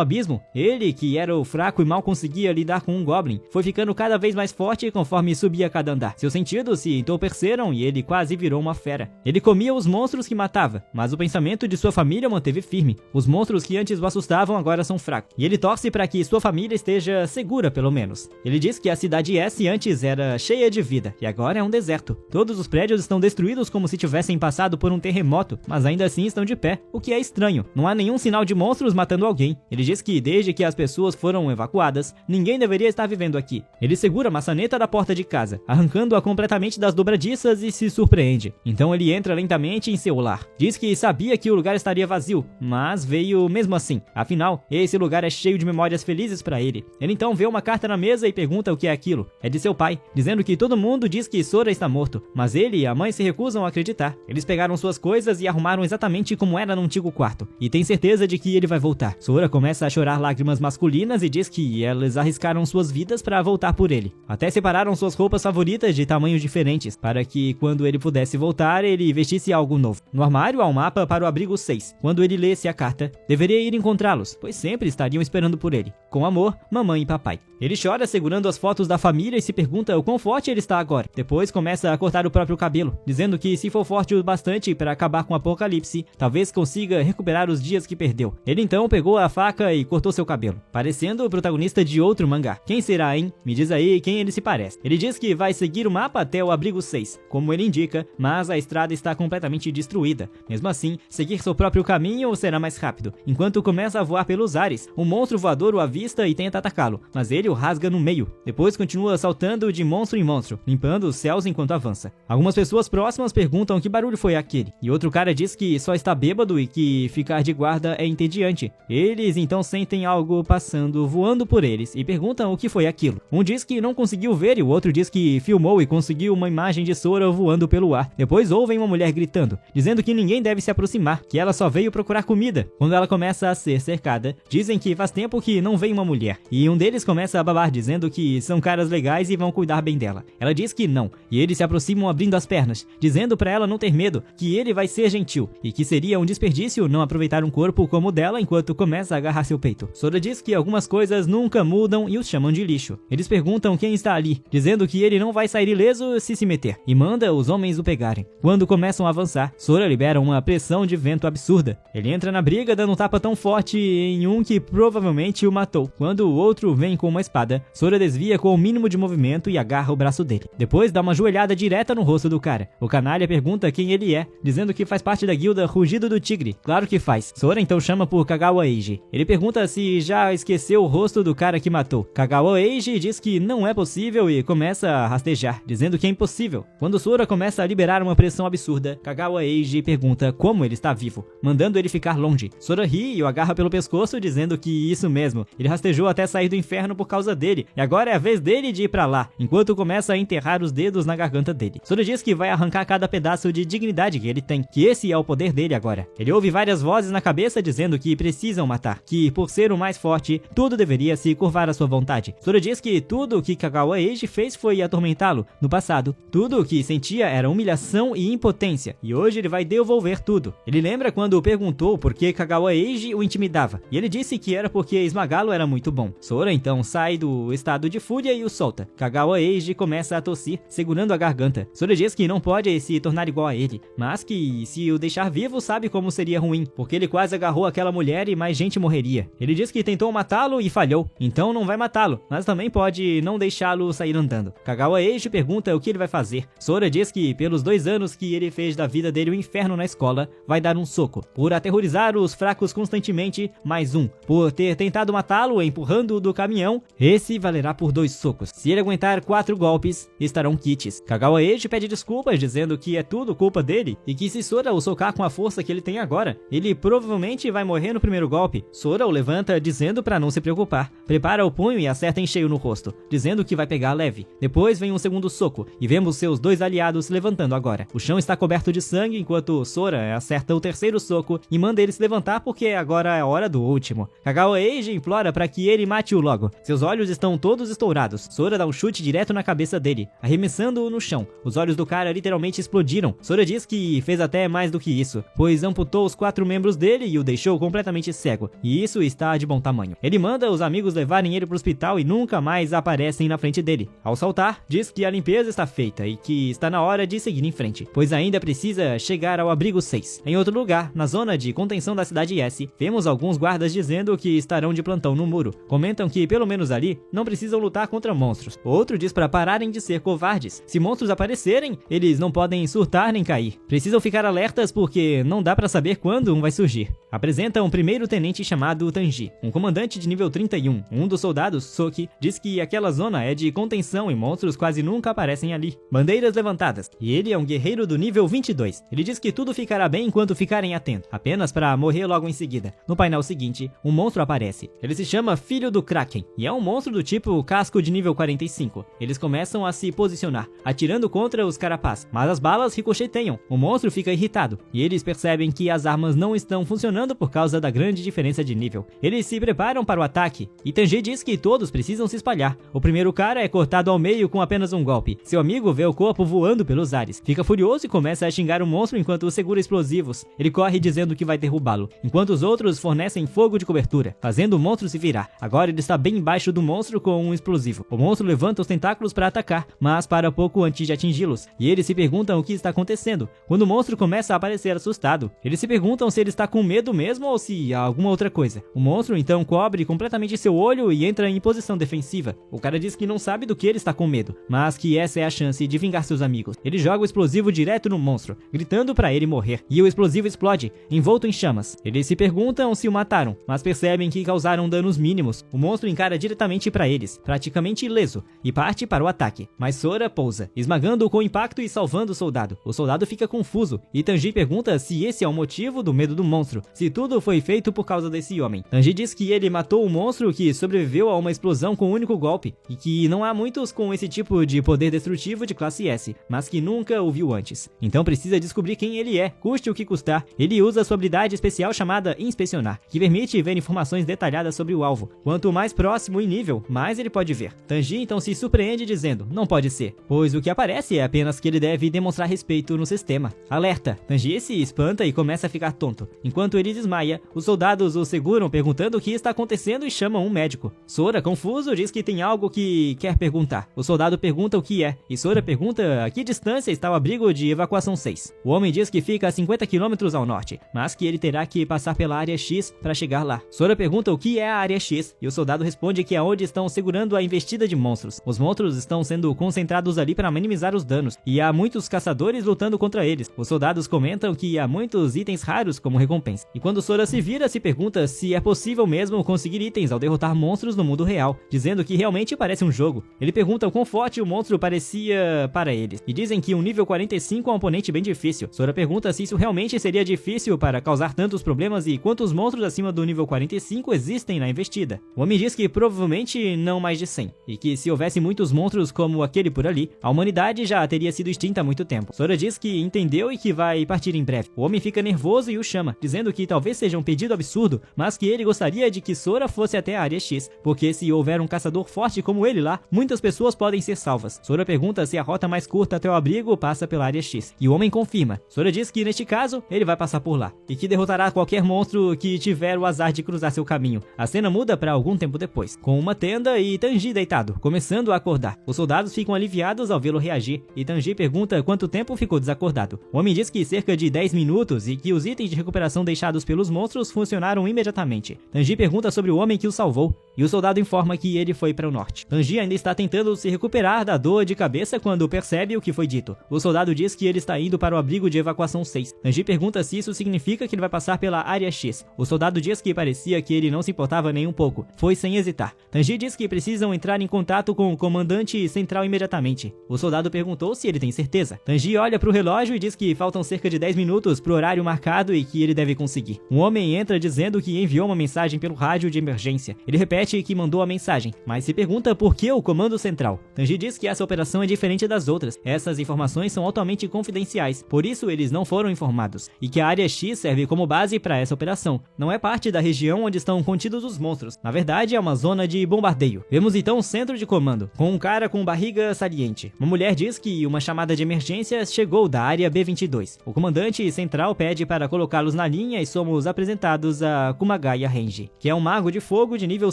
abismo, ele, que era o fraco e mal conseguia lidar com um Goblin, foi ficando cada vez mais forte conforme subia cada andar. Seus sentidos se entorpeceram e ele quase virou uma fera. Ele comia os monstros que matava, mas o pensamento de sua família manteve firme. Os monstros que antes o assustavam agora são fracos. E ele torce para que sua família esteja segura, pelo menos. Ele diz que a cidade S antes era cheia de vida, e agora é um deserto. Todos os prédios estão destruídos como se tivessem passado por um terremoto, mas ainda assim estão de pé, o que é estranho. Não há nenhum sinal de monstros matando alguém. Ele diz que desde que as pessoas foram evacuadas, ninguém deveria estar vivendo aqui. Ele segura a maçaneta da porta de casa, arrancando-a completamente das dobradiças e se surpreende. Então ele entra lentamente em seu lar. Diz que sabia que o lugar estaria vazio, mas veio mesmo assim. Afinal, esse lugar é cheio de memórias felizes para ele. Ele então vê uma carta na mesa e pergunta o que é aquilo. É de seu pai, dizendo que todo mundo diz que Sora está morto, mas ele e a mãe se recusam a acreditar. Eles pegaram suas coisas e arrumaram exatamente como era no antigo quarto, e tem certeza de que ele vai voltar. Sora começa a chorar lágrimas masculinas e diz que elas arriscaram suas vidas para voltar por ele. Até separaram suas roupas favoritas de tamanhos diferentes, para que quando ele pudesse voltar, ele vestisse algo novo. No armário há um mapa para o abrigo 6. Quando ele lesse a carta, deveria ir encontrá-los, pois sempre estariam esperando por ele. Com amor, mamãe e papai. Ele chora segurando as fotos da família e se pergunta o quão forte ele está agora. Depois começa a cortar o próprio cabelo, dizendo que se for forte o bastante para acabar com o apocalipse, talvez consiga recuperar os dias que perdeu. Ele então pegou a faca e cortou seu cabelo, parecendo o protagonista de outro mangá. Quem será, hein? Me diz aí quem ele se parece. Ele diz que vai seguir o mapa até o abrigo 6, como ele indica, mas a estrada está completamente destruída. Mesmo assim, seguir seu próprio caminho será mais rápido. Enquanto começa a voar pelos ares, um monstro voador o avista e tenta atacá-lo, mas ele o rasga no meio. Depois continua saltando de monstro em monstro, limpando os céus enquanto avança. Algumas pessoas próximas perguntam que barulho foi aquele, e outro cara diz que só está bêbado e que ficar de guarda é entediante. Eles então sentem algo passando, voando por eles, e perguntam o que foi aquilo. Um diz que não conseguiu ver e o outro diz que filmou e conseguiu uma imagem de Sora voando pelo ar. Depois ouvem uma mulher gritando, dizendo que ninguém deve se aproximar, que ela só veio procurar comida. Quando ela começa a ser cercada, dizem que faz tempo que não vem uma mulher, e um deles começa a babar dizendo que são caras legais e vão cuidar bem dela. Ela diz que não, e eles se aproximam abrindo as pernas, dizendo pra ela não ter medo, que ele vai ser gentil, e que seria um desperdício não aproveitar um corpo como o dela enquanto começa a agarrar seu peito. Sora diz que algumas coisas nunca mudam e os chamam de lixo. Eles perguntam quem está ali, dizendo que ele não vai sair ileso se meter, e manda os homens o pegarem. Quando começam a avançar, Sora libera uma pressão de vento absurda. Ele entra na briga dando um tapa tão forte em um que provavelmente o matou. Quando o outro vem com uma espada, Sora desvia com o mínimo de movimento e agarra o braço dele. Depois dá uma joelhada direta no rosto do cara. O canalha pergunta quem ele é, dizendo que faz parte da guilda Rugido do Tigre. Claro que faz. Sora então chama por Kagawa Eiji. Ele pergunta se já esqueceu o rosto do cara que matou. Kagawa Eiji diz que não é possível e começa a rastejar, dizendo que é impossível. Quando Sora começa a liberar uma pressão absurda, Kagawa Eiji pergunta como ele está vivo, mandando ele ficar longe. Sora ri e o agarra pelo pescoço, dizendo que isso mesmo, ele rastejou até sair do inferno por causa dele, e agora é a vez dele de ir pra lá, enquanto começa a enterrar os dedos na garganta dele. Sora diz que vai arrancar cada pedaço de dignidade que ele tem, que esse é o poder dele agora. Ele ouve várias vozes na cabeça dizendo que precisam matar, que por ser o mais forte, tudo deveria se curvar à sua vontade. Sora diz que tudo o que Kagawa Eiji fez foi atormentá-lo. No passado, tudo o que sentia era humilhação e impotência, e hoje ele vai devolver tudo. Ele lembra quando perguntou por que Kagawa Eiji o intimidava, e ele disse que era porque esmagá-lo era muito bom. Sora então sai do estado de fúria e o solta. Kagawa Eiji começa a tossir, segurando a garganta. Sora diz que não pode se tornar igual a ele, mas que se o deixar vivo sabe como seria ruim, porque ele quase agarrou aquela mulher e mais gente morreria. Ele diz que tentou matá-lo e falhou, então não vai matá-lo, mas também pode não deixá-lo sair andando. Kagawa Eiji pergunta o que ele vai fazer. Sora diz que pelos 2 anos que ele fez da vida dele um inferno na escola, vai dar um soco. Por aterrorizar os fracos constantemente, mais um. Por ter tentado matá-lo empurrando-o do caminhão, esse valerá por 2 socos. Se ele aguentar 4 golpes, estarão quites. Kagawa Eiji pede desculpas, dizendo que é tudo culpa dele, e que se Sora o socar com a força que ele tem agora, ele provavelmente vai morrer no primeiro golpe. Sora o levanta, dizendo pra não se preocupar. Prepara o punho e acerta em cheio no rosto, dizendo que vai pegar leve. Depois vem um segundo soco, e vemos seus 2 aliados se levantando agora. O chão está coberto de sangue, enquanto Sora acerta o terceiro soco e manda ele se levantar porque agora é a hora do último. Kagawa Eiji implora para que ele mate-o logo. Seus olhos estão todos estourados. Sora dá um chute direto na cabeça dele, arremessando-o no chão. Os olhos do cara literalmente explodiram. Sora diz que fez até mais do que isso, pois amputou os 4 membros dele e o deixou completamente cego, e isso está de bom tamanho. Ele manda os amigos levarem ele para o hospital e nunca mais aparecem na frente dele. Ao saltar, diz que a limpeza está feita e que está na hora de seguir em frente, pois ainda precisa chegar ao abrigo 6. Em outro lugar, na zona de contenção da cidade S, vemos alguns guardas dizendo que estarão de plantão no muro. Comentam que pelo menos ali não precisam lutar contra monstros. Outro diz para pararem de ser covardes. Se monstros aparecerem, eles não podem surtar nem cair. Precisam ficar alertas porque não dá para saber quando um vai surgir. Apresenta um primeiro tenente chamado Tanji, um comandante de nível 31. Um dos soldados, Soki, diz que aquela zona é de contenção e monstros quase nunca aparecem ali. Bandeiras levantadas. E ele é um guerreiro do nível 22. Ele diz que tudo ficará bem enquanto ficarem atentos, apenas para morrer logo em seguida. No painel seguinte, um monstro aparece. Ele se chama Filho do Kraken e é um monstro do tipo casco de nível 45. Eles começam a se posicionar, atirando contra os carapás, mas as balas ricocheteiam. O monstro fica irritado e eles percebem que as armas não estão funcionando por causa da grande diferença de nível. Eles se preparam para o ataque e Tanji diz que todos precisam se espalhar. O primeiro cara é cortado ao meio com apenas um golpe. Seu amigo vê o corpo voando pelos ares, fica furioso e começa a xingar o monstro enquanto segura explosivos. Ele corre dizendo que vai derrubá-lo, enquanto os outros fornecem fogo de cobertura, fazendo o monstro se virar. Agora ele está bem embaixo do monstro com um explosivo. O monstro levanta os tentáculos para atacar, mas para pouco antes de atingi-los, e eles se perguntam o que está acontecendo. Quando o monstro começa a parecer assustado, eles se perguntam se ele está com medo mesmo ou se há alguma outra coisa. O monstro então cobre completamente seu olho e entra em posição defensiva. O cara diz que não sabe do que ele está com medo, mas que essa é a chance de vingar seus amigos. Ele joga o explosivo direto no monstro, gritando para ele morrer, e o explosivo explode, envolto em chamas. Eles se perguntam se o mataram, mas percebem que causaram danos mínimos. O monstro encara diretamente para eles, praticamente ileso, e parte para o ataque. Mas Sora pousa, esmagando-o com impacto e salvando o soldado. O soldado fica confuso, e Tanji pergunta se esse é o motivo do medo do monstro, se tudo foi feito por causa desse homem. Tanji diz que ele matou o monstro que sobreviveu a uma explosão com um único golpe, e que não há muitos com esse tipo de poder destrutivo de classe S, mas que nunca o viu antes. Então precisa descobrir quem ele é, custe o que custar. Ele usa sua habilidade especial chamada Inspecionar, que permite ver informações detalhadas sobre o alvo. Quanto mais próximo em nível, mais ele pode ver. Tanji então se surpreende dizendo, não pode ser, pois o que aparece é apenas que ele deve demonstrar respeito no sistema. Alerta! Tanji se espanta e começa a ficar tonto. Enquanto ele desmaia, os soldados o seguram perguntando o que está acontecendo e chamam um médico. Sora, confuso, diz que tem algo que quer perguntar. O soldado pergunta o que é, e Sora pergunta a que distância está o abrigo de evacuação 6. O homem diz que fica a 50 km ao norte, mas que ele terá que passar pela área X para chegar lá. Sora pergunta o que é a área X, e o soldado responde que é onde estão segurando a investida de monstros. Os monstros estão sendo concentrados ali para minimizar os danos, e há muitos caçadores lutando contra eles. Os soldados comentam que há muitos itens raros como recompensa. E quando Sora se vira, se pergunta se é possível mesmo conseguir itens ao derrotar monstros no mundo real, dizendo que realmente parece um jogo. Ele pergunta o quão forte o monstro parecia para eles, e dizem que um nível 45 é um oponente bem difícil. Sora pergunta se isso realmente seria difícil para causar tantos problemas e quantos monstros acima do nível 45 existem na investida. O homem diz que provavelmente não mais de 100, e que se houvesse muitos monstros como aquele por ali, a humanidade já teria sido extinta há muito tempo. Sora diz que entendeu e que vai partir em breve. O homem fica nervoso e o chama, dizendo que talvez seja um pedido absurdo, mas que ele gostaria de que Sora fosse até a área X, porque se houver um caçador forte como ele lá, muitas pessoas podem ser salvas. Sora pergunta se a rota mais curta até o abrigo passa pela área X, e o homem confirma. Sora diz que neste caso, ele vai passar por lá, e que derrotará qualquer monstro que tiver o azar de cruzar seu caminho. A cena muda para algum tempo depois, com uma tenda e Tanji deitado, começando a acordar. Os soldados ficam aliviados ao vê-lo reagir, e Tanji pergunta quanto tempo ficou desacordado. O homem diz que cerca de 10 minutos e que os itens de recuperação deixados pelos monstros funcionaram imediatamente. Tanji pergunta sobre o homem que o salvou, e o soldado informa que ele foi para o norte. Tanji ainda está tentando se recuperar da dor de cabeça quando percebe o que foi dito. O soldado diz que ele está indo para o abrigo de evacuação 6. Tanji pergunta se isso significa que ele vai passar pela área X. O soldado diz que parecia que ele não se importava nem um pouco. Foi sem hesitar. Tanji diz que precisam entrar em contato com o comandante central imediatamente. O soldado perguntou se ele tem certeza. Tanji olha para o relógio e diz que faltam cerca de 10 minutos para o horário marcado e que ele deve conseguir. Um homem entra dizendo que enviou uma mensagem pelo rádio de emergência. Ele repete Leste que mandou a mensagem, mas se pergunta por que o Comando Central. Tanji diz que essa operação é diferente das outras. Essas informações são altamente confidenciais, por isso eles não foram informados, e que a Área X serve como base para essa operação. Não é parte da região onde estão contidos os monstros. Na verdade, é uma zona de bombardeio. Vemos então um centro de comando, com um cara com barriga saliente. Uma mulher diz que uma chamada de emergência chegou da área B-22. O comandante central pede para colocá-los na linha e somos apresentados a Kumagaya Renji, que é um mago de fogo de nível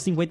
58.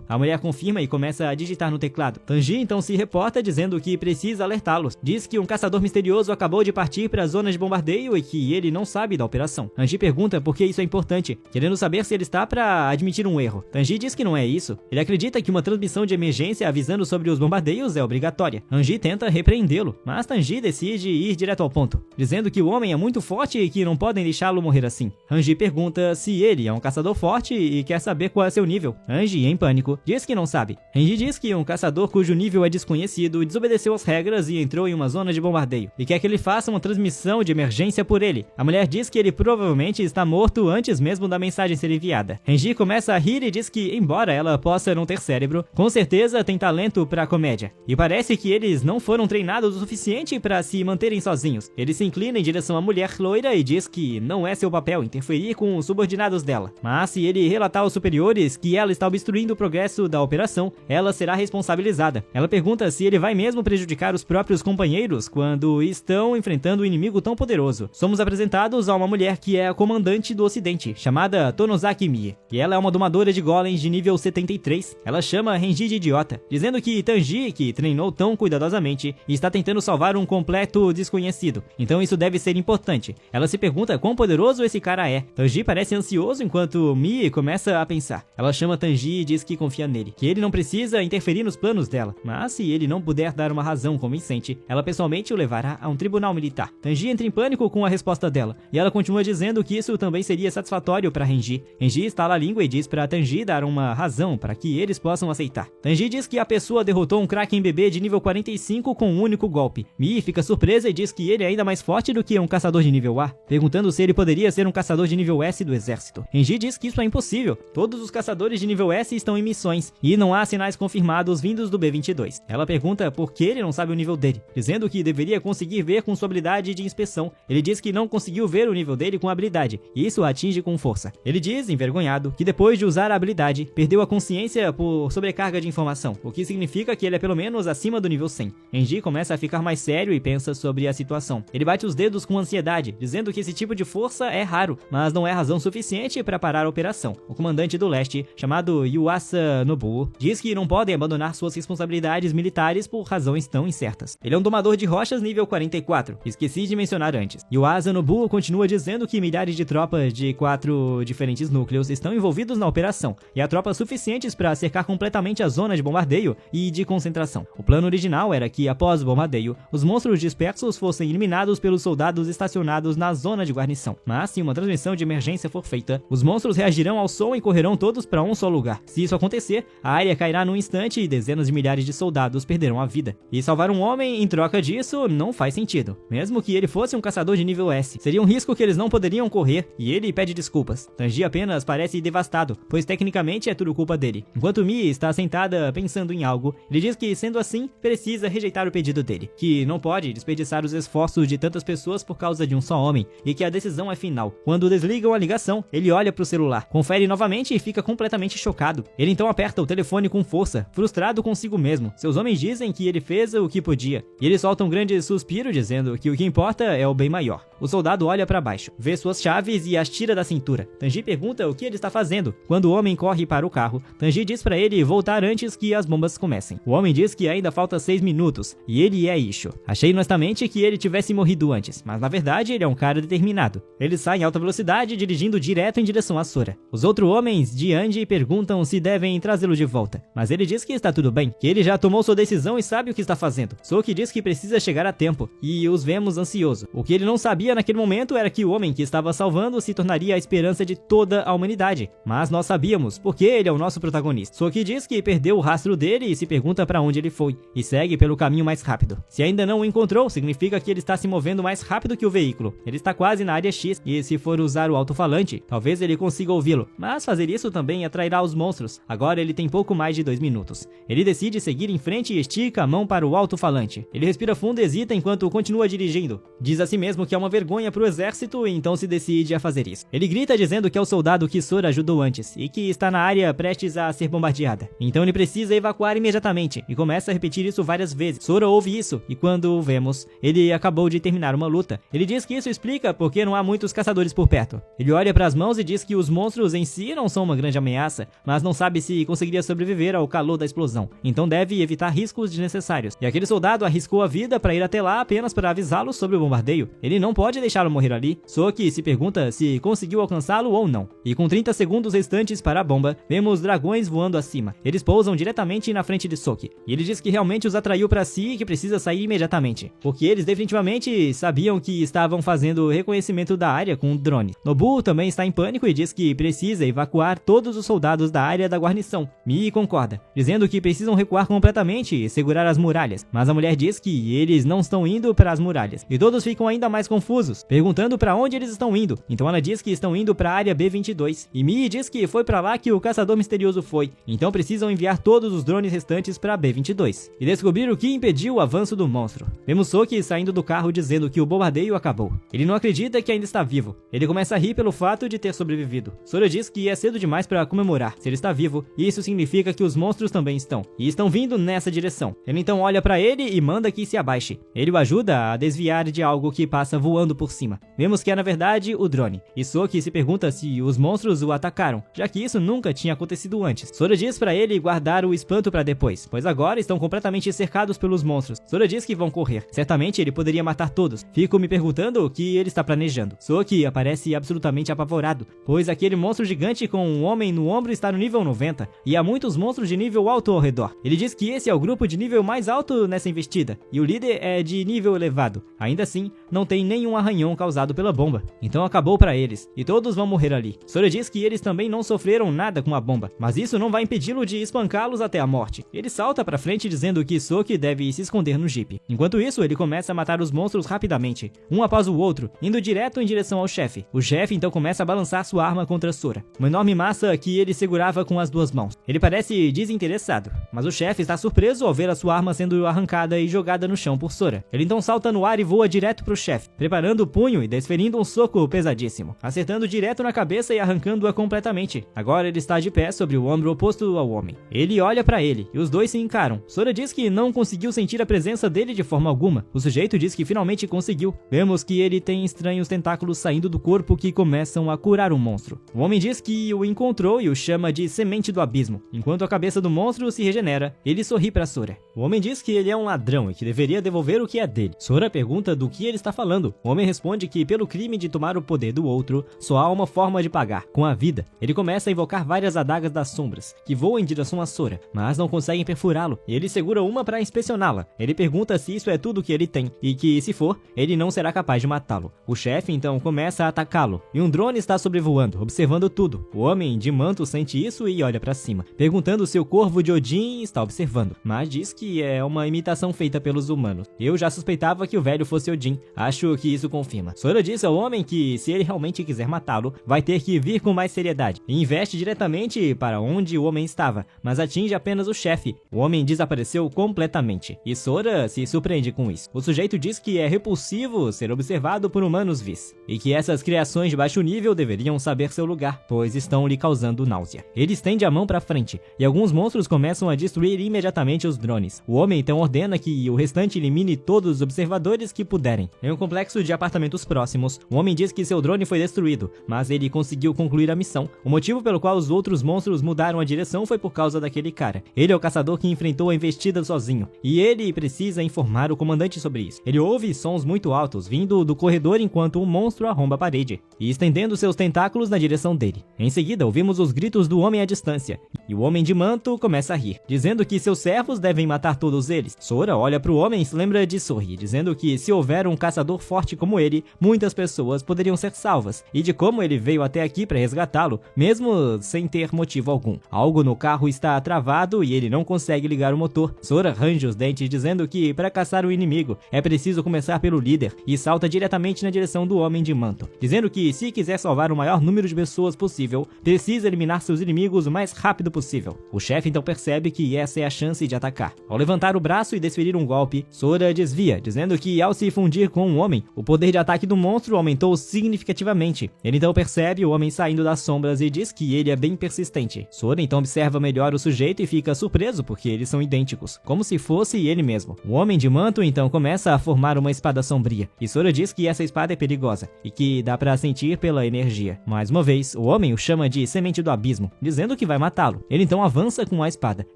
A mulher confirma e começa a digitar no teclado. Tanji então se reporta dizendo que precisa alertá-los. Diz que um caçador misterioso acabou de partir para a zona de bombardeio e que ele não sabe da operação. Tanji pergunta por que isso é importante, querendo saber se ele está para admitir um erro. Tanji diz que não é isso. Ele acredita que uma transmissão de emergência avisando sobre os bombardeios é obrigatória. Anji tenta repreendê-lo, mas Tanji decide ir direto ao ponto, dizendo que o homem é muito forte e que não podem deixá-lo morrer assim. Anji pergunta se ele é um caçador forte e quer saber qual é seu nível. Anji, em pânico, diz que não sabe. Anji diz que um caçador cujo nível é desconhecido desobedeceu as regras e entrou em uma zona de bombardeio, e quer que ele faça uma transmissão de emergência por ele. A mulher diz que ele provavelmente está morto antes mesmo da mensagem ser enviada. Anji começa a rir e diz que, embora ela possa não ter cérebro, com certeza tem talento para comédia. E parece que eles não foram treinados o suficiente para se manterem sozinhos. Ele se inclina em direção à mulher loira e diz que não é seu papel interferir com os subordinados dela. Mas se ele relatar aos superiores que ela está obstruindo o progresso da operação, ela será responsabilizada. Ela pergunta se ele vai mesmo prejudicar os próprios companheiros quando estão enfrentando um inimigo tão poderoso. Somos apresentados a uma mulher que é a comandante do Ocidente, chamada Tonosaki Mie, e ela é uma domadora de golems de nível 73. Ela chama Renji de idiota, dizendo que Tanji, que treinou tão cuidadosamente, está tentando salvar um completo desconhecido, então isso deve ser importante. Ela se pergunta quão poderoso esse cara é. Tanji parece ansioso enquanto Mie começa a pensar. Ela chama Tanji e diz que confia nele, que ele não precisa interferir nos planos dela, mas se ele não puder dar uma razão convincente, ela pessoalmente o levará a um tribunal militar. Tanji entra em pânico com a resposta dela, e ela continua dizendo que isso também seria satisfatório para Renji. Renji estala a língua e diz para Tanji dar uma razão para que eles possam aceitar. Tanji diz que a pessoa derrotou um Kraken bebê de nível 45 com um único golpe. Mie fica surpresa e diz que ele é ainda mais forte do que um caçador de nível A, perguntando se ele poderia ser um caçador de nível S do exército. Renji diz que isso é impossível. Todos os caçadores de nível S estão em missões, e não há sinais confirmados vindos do B-22. Ela pergunta por que ele não sabe o nível dele, dizendo que deveria conseguir ver com sua habilidade de inspeção. Ele diz que não conseguiu ver o nível dele com a habilidade, e isso o atinge com força. Ele diz, envergonhado, que depois de usar a habilidade, perdeu a consciência por sobrecarga de informação, o que significa que ele é pelo menos acima do nível 100. Renji começa a ficar mais sério e pensa sobre a situação. Ele bate os dedos com ansiedade, dizendo que esse tipo de força é raro, mas não é razão suficiente para parar a operação. O comandante do leste, chamado Yuasa Nobuo, diz que não podem abandonar suas responsabilidades militares por razões tão incertas. Ele é um domador de rochas nível 44, esqueci de mencionar antes. Yuasa Nobuo continua dizendo que milhares de tropas de 4 diferentes núcleos estão envolvidos na operação, e há tropas suficientes para cercar completamente a zona de bombardeio e de concentração. O plano original era que, após o bombardeio, os monstros dispersos fossem eliminados pelos soldados estacionados na zona de guarnição. Mas se uma transmissão de emergência for feita, os monstros reagirão ao som e correrão todos para um só lugar. Se isso acontecer, a área cairá num instante e dezenas de milhares de soldados perderão a vida. E salvar um homem em troca disso não faz sentido, mesmo que ele fosse um caçador de nível S. Seria um risco que eles não poderiam correr, e ele pede desculpas. Tanji apenas parece devastado, pois tecnicamente é tudo culpa dele. Enquanto Mie está sentada pensando em algo, ele diz que, sendo assim, precisa rejeitar o pedido dele, que não pode desperdiçar os esforços de tantas pessoas por causa de um só homem, e que a decisão é final. Quando desligam a ligação, ele olha para o celular, confere novamente e fica completamente chocado. Ele então aperta o telefone com força, frustrado consigo mesmo. Seus homens dizem que ele fez o que podia, e ele solta um grande suspiro dizendo que o que importa é o bem maior. O soldado olha para baixo, vê suas chaves e as tira da cintura. Tanji pergunta o que ele está fazendo. Quando o homem corre para o carro, Tanji diz para ele voltar antes que as bombas comecem. O homem diz que ainda falta 6 minutos, e ele é Isho. Achei honestamente que ele tivesse morrido antes, mas na verdade ele é um cara determinado. Ele sai em alta velocidade, dirigindo direto em direção a Sora. Os outros homens de Anji perguntam se devem trazê-lo de volta, mas ele diz que está tudo bem, que ele já tomou sua decisão e sabe o que está fazendo. Soki diz que precisa chegar a tempo, e os vemos ansioso. O que ele não sabia naquele momento era que o homem que estava salvando se tornaria a esperança de toda a humanidade. Mas nós sabíamos, porque ele é o nosso protagonista. Soki diz que perdeu o rastro dele e se pergunta para onde ele foi, e segue pelo caminho mais rápido. Se ainda não o encontrou, significa que ele está se movendo mais rápido que o veículo. Ele está quase na área X, e se for usar o alto-falante, talvez ele consiga ouvi-lo. Mas fazer isso também atrairá os monstros. Agora ele tem pouco mais de 2 minutos. Ele decide seguir em frente e estica a mão para o alto-falante. Ele respira fundo e hesita enquanto continua dirigindo. Diz a si mesmo que é uma vergonha para o exército e então se decide a fazer isso. Ele grita dizendo que é o soldado que Sora ajudou antes e que está na área prestes a ser bombardeada. Então ele precisa evacuar imediatamente e começa a repetir isso várias vezes. Sora ouve isso e quando o vemos, ele acabou de terminar uma luta. Ele diz que isso explica porque não há muitos caçadores por perto. Ele olha para as mãos e diz que os monstros em si não são uma grande ameaça, mas não sabe se conseguiria sobreviver ao calor da explosão. Então deve evitar riscos desnecessários. E aquele soldado arriscou a vida para ir até lá apenas para avisá-lo sobre o bombardeio. Ele não pode deixá-lo morrer ali. Soki se pergunta se conseguiu alcançá-lo ou não. E com 30 segundos restantes para a bomba, vemos dragões voando acima. Eles pousam diretamente na frente de Soki. E ele diz que realmente os atraiu para si e que precisa sair imediatamente, porque eles definitivamente sabiam que estavam fazendo reconhecimento da área com um drone. Nobu também está em pânico e diz que precisa evacuar todos os soldados da área da guarnição. Mii concorda, dizendo que precisam recuar completamente e segurar as muralhas, mas a mulher diz que eles não estão indo para as muralhas. E todos ficam ainda mais confusos, perguntando para onde eles estão indo. Então ela diz que estão indo para a área B-22. E Mii diz que foi para lá que o caçador misterioso foi, então precisam enviar todos os drones restantes para a B-22 e descobrir o que impediu o avanço do monstro. Vemos Soki saindo do carro dizendo que o bombardeio acabou. Ele não acredita que ainda está vivo. Ele começa a rir pelo fato de ter sobrevivido. Sora diz que é cedo demais para comemorar. Se ele está vivo, isso significa que os monstros também estão, e estão vindo nessa direção. Ele então olha para ele e manda que se abaixe. Ele o ajuda a desviar de algo que passa voando por cima. Vemos que é na verdade o drone. E Soki se pergunta se os monstros o atacaram, já que isso nunca tinha acontecido antes. Sora diz para ele guardar o espanto para depois, pois agora estão completamente cercados pelos monstros. Sora diz que vão correr. Certamente ele poderia matar todos. Fico me perguntando o que ele está planejando. Soki aparece absolutamente apavorado, pois aquele monstro gigante com um homem no ombro está no nível 90, e há muitos monstros de nível alto ao redor. Ele diz que esse é o grupo de nível mais alto nessa investida, e o líder é de nível elevado. Ainda assim, não tem nenhum arranhão causado pela bomba. Então acabou para eles, e todos vão morrer ali. Sora diz que eles também não sofreram nada com a bomba, mas isso não vai impedi-lo de espancá-los até a morte. Ele salta para frente dizendo que Soki deve se esconder no Jeep. Enquanto isso, ele começa a matar os monstros rapidamente, um após o outro, indo direto em direção ao chefe. O chefe então começa a balançar sua arma contra Sora, uma enorme massa que ele segurava com as duas mãos. Ele parece desinteressado, mas o chefe está surpreso ao ver a sua arma sendo arrancada e jogada no chão por Sora. Ele então salta no ar e voa direto pro chefe, preparando o punho e desferindo um soco pesadíssimo, acertando direto na cabeça e arrancando-a completamente. Agora ele está de pé sobre o ombro oposto ao homem. Ele olha para ele e os dois se encaram. Sora diz que não conseguiu sentir a presença dele de forma alguma. O sujeito diz que finalmente conseguiu. Vemos que ele tem estranhos tentáculos saindo do corpo que começam a curar o monstro. O homem diz que o encontrou e o chama de semente do abismo. Enquanto a cabeça do monstro se regenera, ele sorri para Sora. O homem diz que ele é um ladrão e que deveria devolver o que é dele. Sora pergunta do que ele está falando. O homem responde que pelo crime de tomar o poder do outro, só há uma forma de pagar, com a vida. Ele começa a invocar várias adagas das sombras, que voam em direção a Sora, mas não conseguem perfurá-lo. Ele segura uma para inspecioná-la. Ele pergunta se isso é tudo que ele tem, e que, se for, ele não será capaz de matá-lo. O chefe então começa a atacá-lo, e um drone está sobrevoando, observando tudo. O homem de manto sente isso e olha para cima, perguntando se o corvo de Odin está observando, mas diz que é uma imitação feita pelos humanos. Eu já suspeitava que o velho fosse Odin, acho que isso confirma. Sora diz ao homem que, se ele realmente quiser matá-lo, vai ter que vir com mais seriedade, e investe diretamente para onde o homem estava, mas atinge apenas o chefe. O homem desapareceu completamente, e Sora se surpreende com isso. O sujeito diz que é repulsivo ser observado por humanos vis, e que essas criações de baixo nível deveriam saber seu lugar, pois estão lhe causando náusea. Ele estende a mão para frente, e alguns monstros começam a destruir imediatamente os drones. O homem então ordena que o restante elimine todos os observadores que puderem. Em um complexo de apartamentos próximos, o homem diz que seu drone foi destruído, mas ele conseguiu concluir a missão. O motivo pelo qual os outros monstros mudaram a direção foi por causa daquele cara. Ele é o caçador que enfrentou a investida sozinho, e ele precisa informar o comandante sobre isso. Ele ouve sons muito altos vindo do corredor enquanto um monstro arromba a parede, e estendendo seus tentáculos na direção dele. Em seguida, ouvimos os gritos do homem à distância, e o Homem de Manto começa a rir, dizendo que seus servos devem matar todos eles. Sora olha pro homem e se lembra de Sorry, dizendo que se houver um caçador forte como ele, muitas pessoas poderiam ser salvas, e de como ele veio até aqui para resgatá-lo, mesmo sem ter motivo algum. Algo no carro está travado e ele não consegue ligar o motor. Sora range os dentes, dizendo que para caçar o inimigo é preciso começar pelo líder, e salta diretamente na direção do Homem de Manto, dizendo que se quiser salvar o maior número de pessoas possível, precisa eliminar seus inimigos o mais rápido possível. O chefe então percebe que essa é a chance de atacar. Ao levantar o braço e desferir um golpe, Sora desvia, dizendo que ao se fundir com um homem, o poder de ataque do monstro aumentou significativamente. Ele então percebe o homem saindo das sombras e diz que ele é bem persistente. Sora então observa melhor o sujeito e fica surpreso porque eles são idênticos, como se fosse ele mesmo. O Homem de Manto então começa a formar uma espada sombria, e Sora diz que essa espada é perigosa e que dá pra sentir pela energia. Mais uma vez, o homem o chama de Semente do Abismo, dizendo que vai matá-lo. Ele então avança com a espada,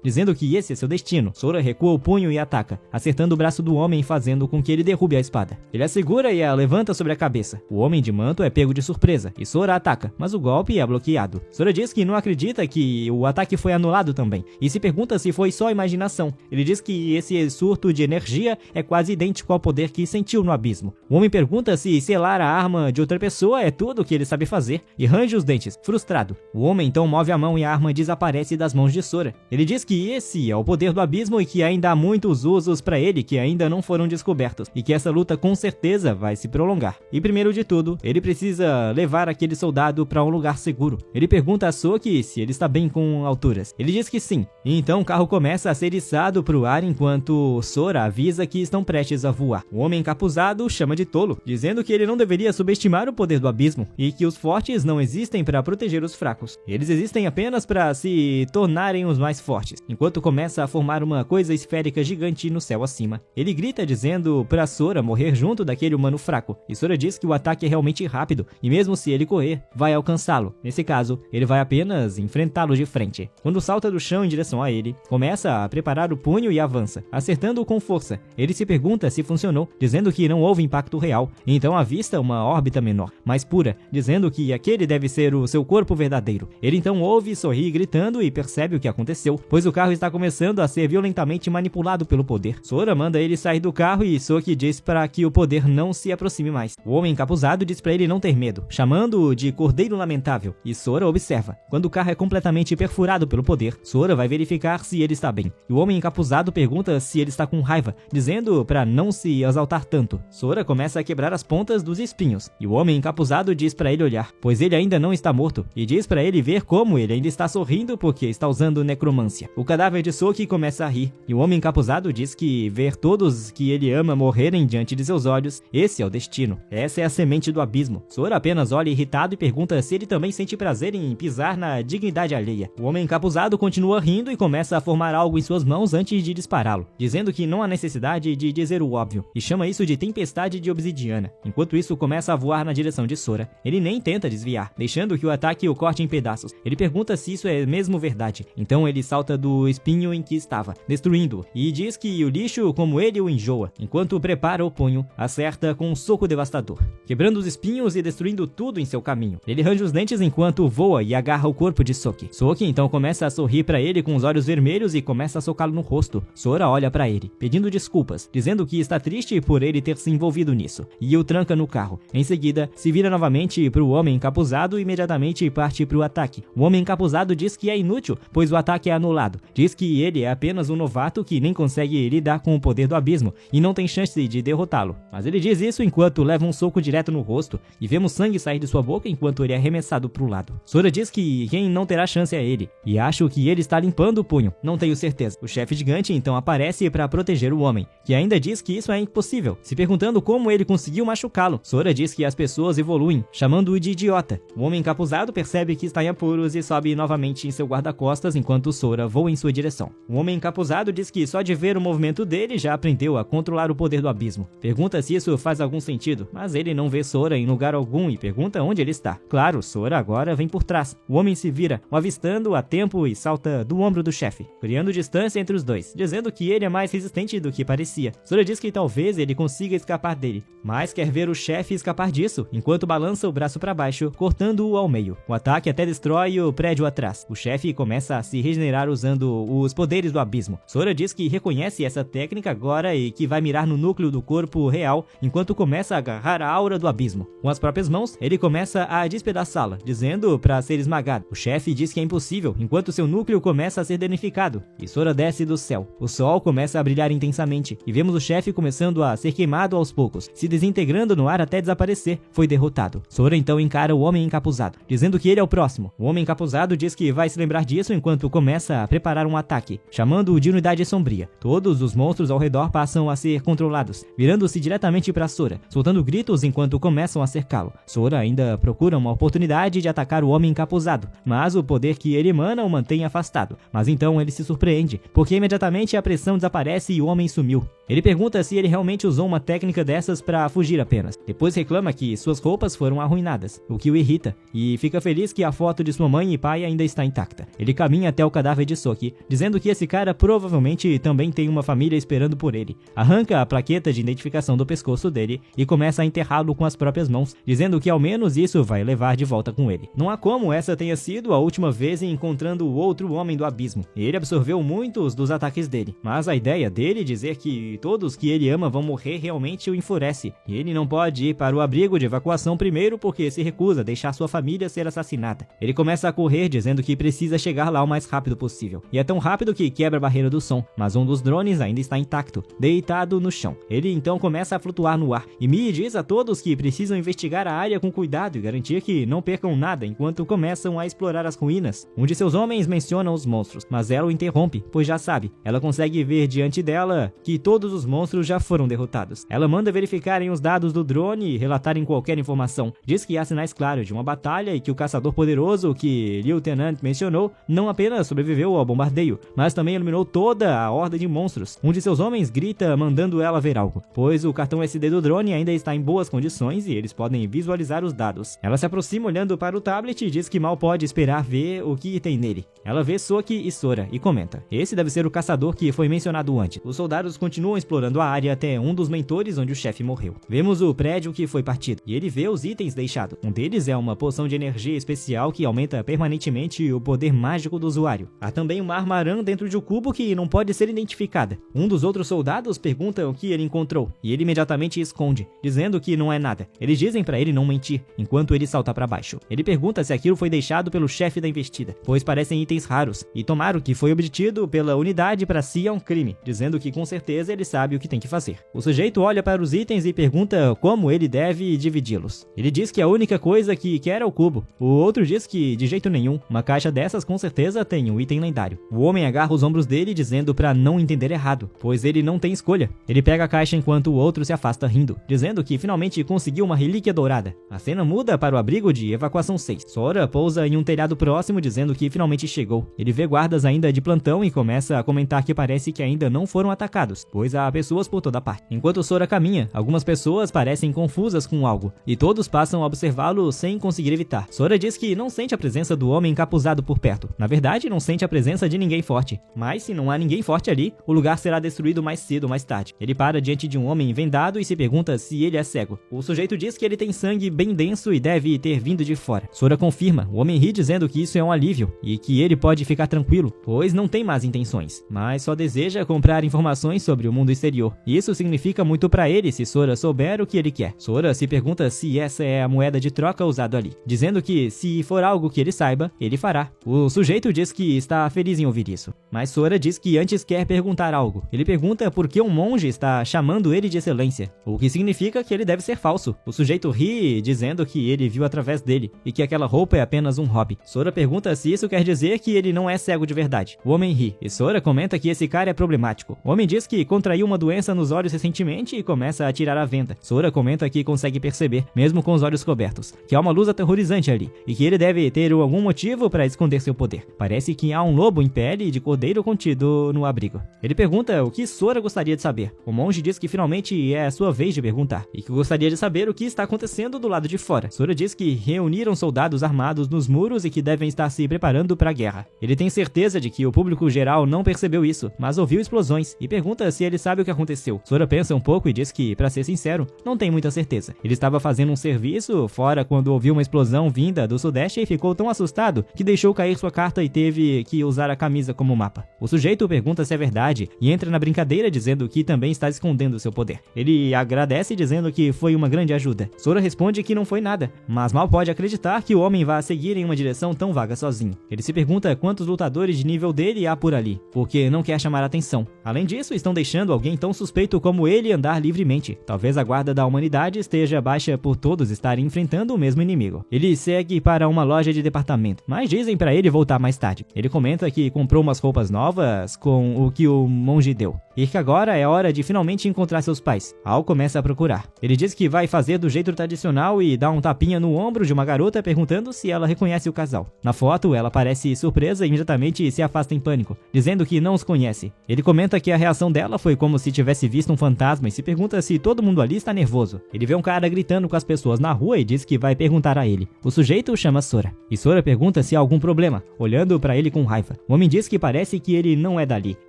dizendo que esse é seu destino. Sora recua o punho e ataca, acertando o braço do homem, fazendo com que ele derrube a espada. Ele a segura e a levanta sobre a cabeça. O Homem de Manto é pego de surpresa e Sora ataca, mas o golpe é bloqueado. Sora diz que não acredita que o ataque foi anulado também, e se pergunta se foi só imaginação. Ele diz que esse surto de energia é quase idêntico ao poder que sentiu no abismo. O homem pergunta se selar a arma de outra pessoa é tudo o que ele sabe fazer, e range os dentes, frustrado. O homem então move a mão e a arma desaparece das mãos de Sora. Ele diz que esse é o poder do abismo e que ainda há muitos usos para ele que ainda não foram descobertos, e que essa luta com certeza vai se prolongar. E primeiro de tudo, ele precisa levar aquele soldado para um lugar seguro. Ele pergunta a Soki se ele está bem com alturas. Ele diz que sim, e então o carro começa a ser içado para o ar enquanto Sora avisa que estão prestes a voar. O homem encapuzado chama de tolo, dizendo que ele não deveria subestimar o poder do abismo e que os fortes não existem para proteger os fracos. Eles existem apenas para se tornarem os mais fortes. Enquanto começa a formar uma coisa esférica gigante no céu acima, ele grita dizendo para Sora morrer junto daquele humano fraco. E Sora diz que o ataque é realmente rápido e mesmo se ele correr, vai alcançá-lo. Nesse caso, ele vai apenas enfrentá-lo de frente. Quando salta do chão em direção a ele, começa a preparar o punho e avança, acertando-o com força. Ele se pergunta se funcionou, dizendo que não houve impacto real. E então avista uma órbita menor, mais pura, dizendo que aquele deve ser o seu corpo verdadeiro. Ele então ouve, sorri gritando e percebe o que aconteceu, pois o carro está começando a ser violentamente manipulado pelo poder. Sora manda ele sair do carro e Soki diz para que o poder não se aproxime mais. O homem encapuzado diz para ele não ter medo, chamando-o de Cordeiro Lamentável, e Sora observa. Quando o carro é completamente perfurado pelo poder, Sora vai verificar se ele está bem. E o homem encapuzado pergunta se ele está com raiva, dizendo para não se exaltar tanto. Sora começa a quebrar as pontas dos espinhos, e o homem encapuzado diz para ele olhar, pois ele ainda não está morto, e diz para ele ver como ele ainda está sorrindo porque está usando necromância. O cadáver de Soki começa a rir, e o homem encapuzado diz que ver todos que ele ama morrerem diante de seus olhos, esse é o destino. Essa é a semente do abismo. Sora apenas olha irritado e pergunta se ele também sente prazer em pisar na dignidade alheia. O homem encapuzado continua rindo e começa a formar algo em suas mãos antes de dispará-lo, dizendo que não há necessidade de dizer o óbvio, e chama isso de tempestade de obsidiana. Enquanto isso começa a voar na direção de Sora. Ele nem tenta desviar, deixando que o ataque o corte em pedaços. Ele pergunta se isso é mesmo verdade. Então ele salta do espinho em que estava, destruindo-o, e diz que o lixo como ele o enjoa. Enquanto prepara o punho, acerta com um soco devastador, quebrando os espinhos e destruindo tudo em seu caminho. Ele range os dentes enquanto voa e agarra o corpo de Soki. Soki então começa a sorrir para ele com os olhos vermelhos e começa a socá-lo no rosto. Sora olha para ele, pedindo desculpas, dizendo que está triste por ele ter se envolvido nisso, e o tranca no carro. Em seguida, se vira novamente para o homem encapuzado e imediatamente parte para o ataque. O homem encapuzado diz que é inútil, pois o ataque é anulado. Diz que ele é apenas um novato que nem consegue lidar com o poder do abismo e não tem chance de derrotá-lo. Mas ele diz isso enquanto leva um soco direto no rosto e vemos sangue sair de sua boca enquanto ele é arremessado para o lado. Sora diz que quem não terá chance é ele, e acho que ele está limpando o punho. Não tenho certeza. O chefe gigante então aparece para proteger o homem, que ainda diz que isso é impossível, se perguntando como ele conseguiu machucá-lo. Sora diz que as pessoas evoluem, chamando-o de idiota. O homem encapuzado percebe que está em apuros e sobe novamente em seu guarda-costas enquanto Sora voa em sua direção. O homem encapuzado diz que só de ver o movimento dele já aprendeu a controlar o poder do abismo. Pergunta se isso faz algum sentido, mas ele não vê Sora em lugar algum e pergunta onde ele está. Claro, Sora agora vem por trás. O homem se vira, o avistando a tempo e salta do ombro do chefe, criando distância entre os dois, dizendo que ele é mais resistente do que parecia. Sora diz que talvez ele consiga escapar dele, mas quer ver o chefe escapar disso, enquanto balança o braço para baixo, cortando-o ao meio. O ataque até destrói o prédio atrás. O chefe chefe começa a se regenerar usando os poderes do abismo. Sora diz que reconhece essa técnica agora e que vai mirar no núcleo do corpo real enquanto começa a agarrar a aura do abismo. Com as próprias mãos, ele começa a despedaçá-la, dizendo para ser esmagado. O chefe diz que é impossível enquanto seu núcleo começa a ser danificado e Sora desce do céu. O sol começa a brilhar intensamente e vemos o chefe começando a ser queimado aos poucos, se desintegrando no ar até desaparecer. Foi derrotado. Sora então encara o homem encapuzado, dizendo que ele é o próximo. O homem encapuzado diz que vai se lembrar disso enquanto começa a preparar um ataque, chamando-o de unidade sombria. Todos os monstros ao redor passam a ser controlados, virando-se diretamente para Sora, soltando gritos enquanto começam a cercá-lo. Sora ainda procura uma oportunidade de atacar o homem encapuzado, mas o poder que ele emana o mantém afastado. Mas então ele se surpreende, porque imediatamente a pressão desaparece e o homem sumiu. Ele pergunta se ele realmente usou uma técnica dessas para fugir apenas. Depois reclama que suas roupas foram arruinadas, o que o irrita, e fica feliz que a foto de sua mãe e pai ainda está intacta. Ele caminha até o cadáver de Soki, dizendo que esse cara provavelmente também tem uma família esperando por ele. Arranca a plaqueta de identificação do pescoço dele e começa a enterrá-lo com as próprias mãos, dizendo que ao menos isso vai levar de volta com ele. Não há como essa tenha sido a última vez encontrando o outro homem do abismo. Ele absorveu muitos dos ataques dele, mas a ideia dele dizer que todos que ele ama vão morrer realmente o enfurece, e ele não pode ir para o abrigo de evacuação primeiro porque se recusa a deixar sua família ser assassinada. Ele começa a correr dizendo que precisa chegar lá o mais rápido possível, e é tão rápido que quebra a barreira do som, mas um dos drones ainda está intacto, deitado no chão. Ele então começa a flutuar no ar, e Mii diz a todos que precisam investigar a área com cuidado e garantir que não percam nada enquanto começam a explorar as ruínas. Um de seus homens menciona os monstros, mas ela o interrompe, pois já sabe. Ela consegue ver diante dela que todos os monstros já foram derrotados. Ela manda verificarem os dados do drone e relatarem qualquer informação. Diz que há sinais claros de uma batalha e que o caçador poderoso que Lieutenant mencionou não apenas sobreviveu ao bombardeio, mas também eliminou toda a horda de monstros. Um de seus homens grita mandando ela ver algo, pois o cartão SD do drone ainda está em boas condições e eles podem visualizar os dados. Ela se aproxima olhando para o tablet e diz que mal pode esperar ver o que tem nele. Ela vê Soki e Sora e comenta: esse deve ser o caçador que foi mencionado antes. Os soldados continuam explorando a área até um dos mentores onde o chefe morreu. Vemos o prédio que foi partido e ele vê os itens deixados. Um deles é uma poção de energia especial que aumenta permanentemente o poder mágico do usuário. Há também uma arma-rã dentro de um cubo que não pode ser identificada. Um dos outros soldados pergunta o que ele encontrou e ele imediatamente esconde, dizendo que não é nada. Eles dizem para ele não mentir, enquanto ele salta para baixo. Ele pergunta se aquilo foi deixado pelo chefe da investida, pois parecem itens raros, e tomar o que foi obtido pela unidade para si é um crime, dizendo que com certeza ele sabe o que tem que fazer. O sujeito olha para os itens e pergunta como ele deve dividi-los. Ele diz que a única coisa que quer é o cubo. O outro diz que de jeito nenhum, uma caixa dessas com certeza tem um item lendário. O homem agarra os ombros dele dizendo para não entender errado, pois ele não tem escolha. Ele pega a caixa enquanto o outro se afasta rindo, dizendo que finalmente conseguiu uma relíquia dourada. A cena muda para o abrigo de evacuação 6. Sora pousa em um telhado próximo dizendo que finalmente chegou. Ele vê guardas ainda de plantão e começa a comentar que parece que ainda não foram atacados, pois há pessoas por toda parte. Enquanto Sora caminha, algumas pessoas parecem confusas com algo, e todos passam a observá-lo sem conseguir evitar. Sora diz que não sente a presença do homem encapuzado por perto. Na verdade, não sente a presença de ninguém forte. Mas se não há ninguém forte ali, o lugar será destruído mais cedo ou mais tarde. Ele para diante de um homem vendado e se pergunta se ele é cego. O sujeito diz que ele tem sangue bem denso e deve ter vindo de fora. Sora confirma. O homem ri dizendo que isso é um alívio e que ele pode ficar tranquilo, pois não tem más intenções, mas só deseja comprar informações sobre o mundo exterior. Isso significa muito para ele se Sora souber o que ele quer. Sora se pergunta se essa é a moeda de troca usada ali, dizendo que se for algo que ele saiba, ele fará. O sujeito diz que está feliz em ouvir isso, mas Sora diz que antes quer perguntar algo. Ele pergunta por que um monge está chamando ele de excelência, o que significa que ele deve ser falso. O sujeito ri dizendo que ele viu através dele e que aquela roupa é apenas um hobby. Sora pergunta se isso quer dizer que ele não é cego de verdade. O homem ri e Sora comenta que esse cara é problemático. O homem diz que contraiu uma doença nos olhos recentemente e começa a tirar a venda. Sora comenta que consegue perceber, mesmo com os olhos cobertos, que há uma luz aterrorizante ali e que ele deve ter algum motivo para esconder seu poder. Parece que há um lobo em pele de cordeiro contido no abrigo. Ele pergunta o que Sora gostaria de saber. O monge diz que finalmente é a sua vez de perguntar e que gostaria de saber o que está acontecendo do lado de fora. Sora diz que reuniram soldados armados nos muros e que devem estar se preparando para a guerra. Ele tem certeza de que o público geral não percebeu isso, mas ouviu explosões e pergunta se ele sabe o que aconteceu. Sora pensa um pouco e diz que, para ser sincero, não tem muita certeza. Ele estava fazendo um serviço fora quando ouviu uma explosão vinda do sudeste e ficou tão assustado que deixou cair extrair sua carta e teve que usar a camisa como mapa. O sujeito pergunta se é verdade e entra na brincadeira dizendo que também está escondendo seu poder. Ele agradece dizendo que foi uma grande ajuda. Sora responde que não foi nada, mas mal pode acreditar que o homem vá seguir em uma direção tão vaga sozinho. Ele se pergunta quantos lutadores de nível dele há por ali, porque não quer chamar atenção. Além disso, estão deixando alguém tão suspeito como ele andar livremente. Talvez a guarda da humanidade esteja baixa por todos estarem enfrentando o mesmo inimigo. Ele segue para uma loja de departamento, mas dizem para ele voltar mais tarde. Ele comenta que comprou umas roupas novas com o que o monge deu, e que agora é hora de finalmente encontrar seus pais. Al começa a procurar. Ele diz que vai fazer do jeito tradicional e dá um tapinha no ombro de uma garota perguntando se ela reconhece o casal. Na foto, ela parece surpresa e imediatamente se afasta em pânico, dizendo que não os conhece. Ele comenta que a reação dela foi como se tivesse visto um fantasma e se pergunta se todo mundo ali está nervoso. Ele vê um cara gritando com as pessoas na rua e diz que vai perguntar a ele. O sujeito chama Sora, e Sora pergunta se há algum problema, olhando para ele com raiva. O homem diz que parece que ele não é dali,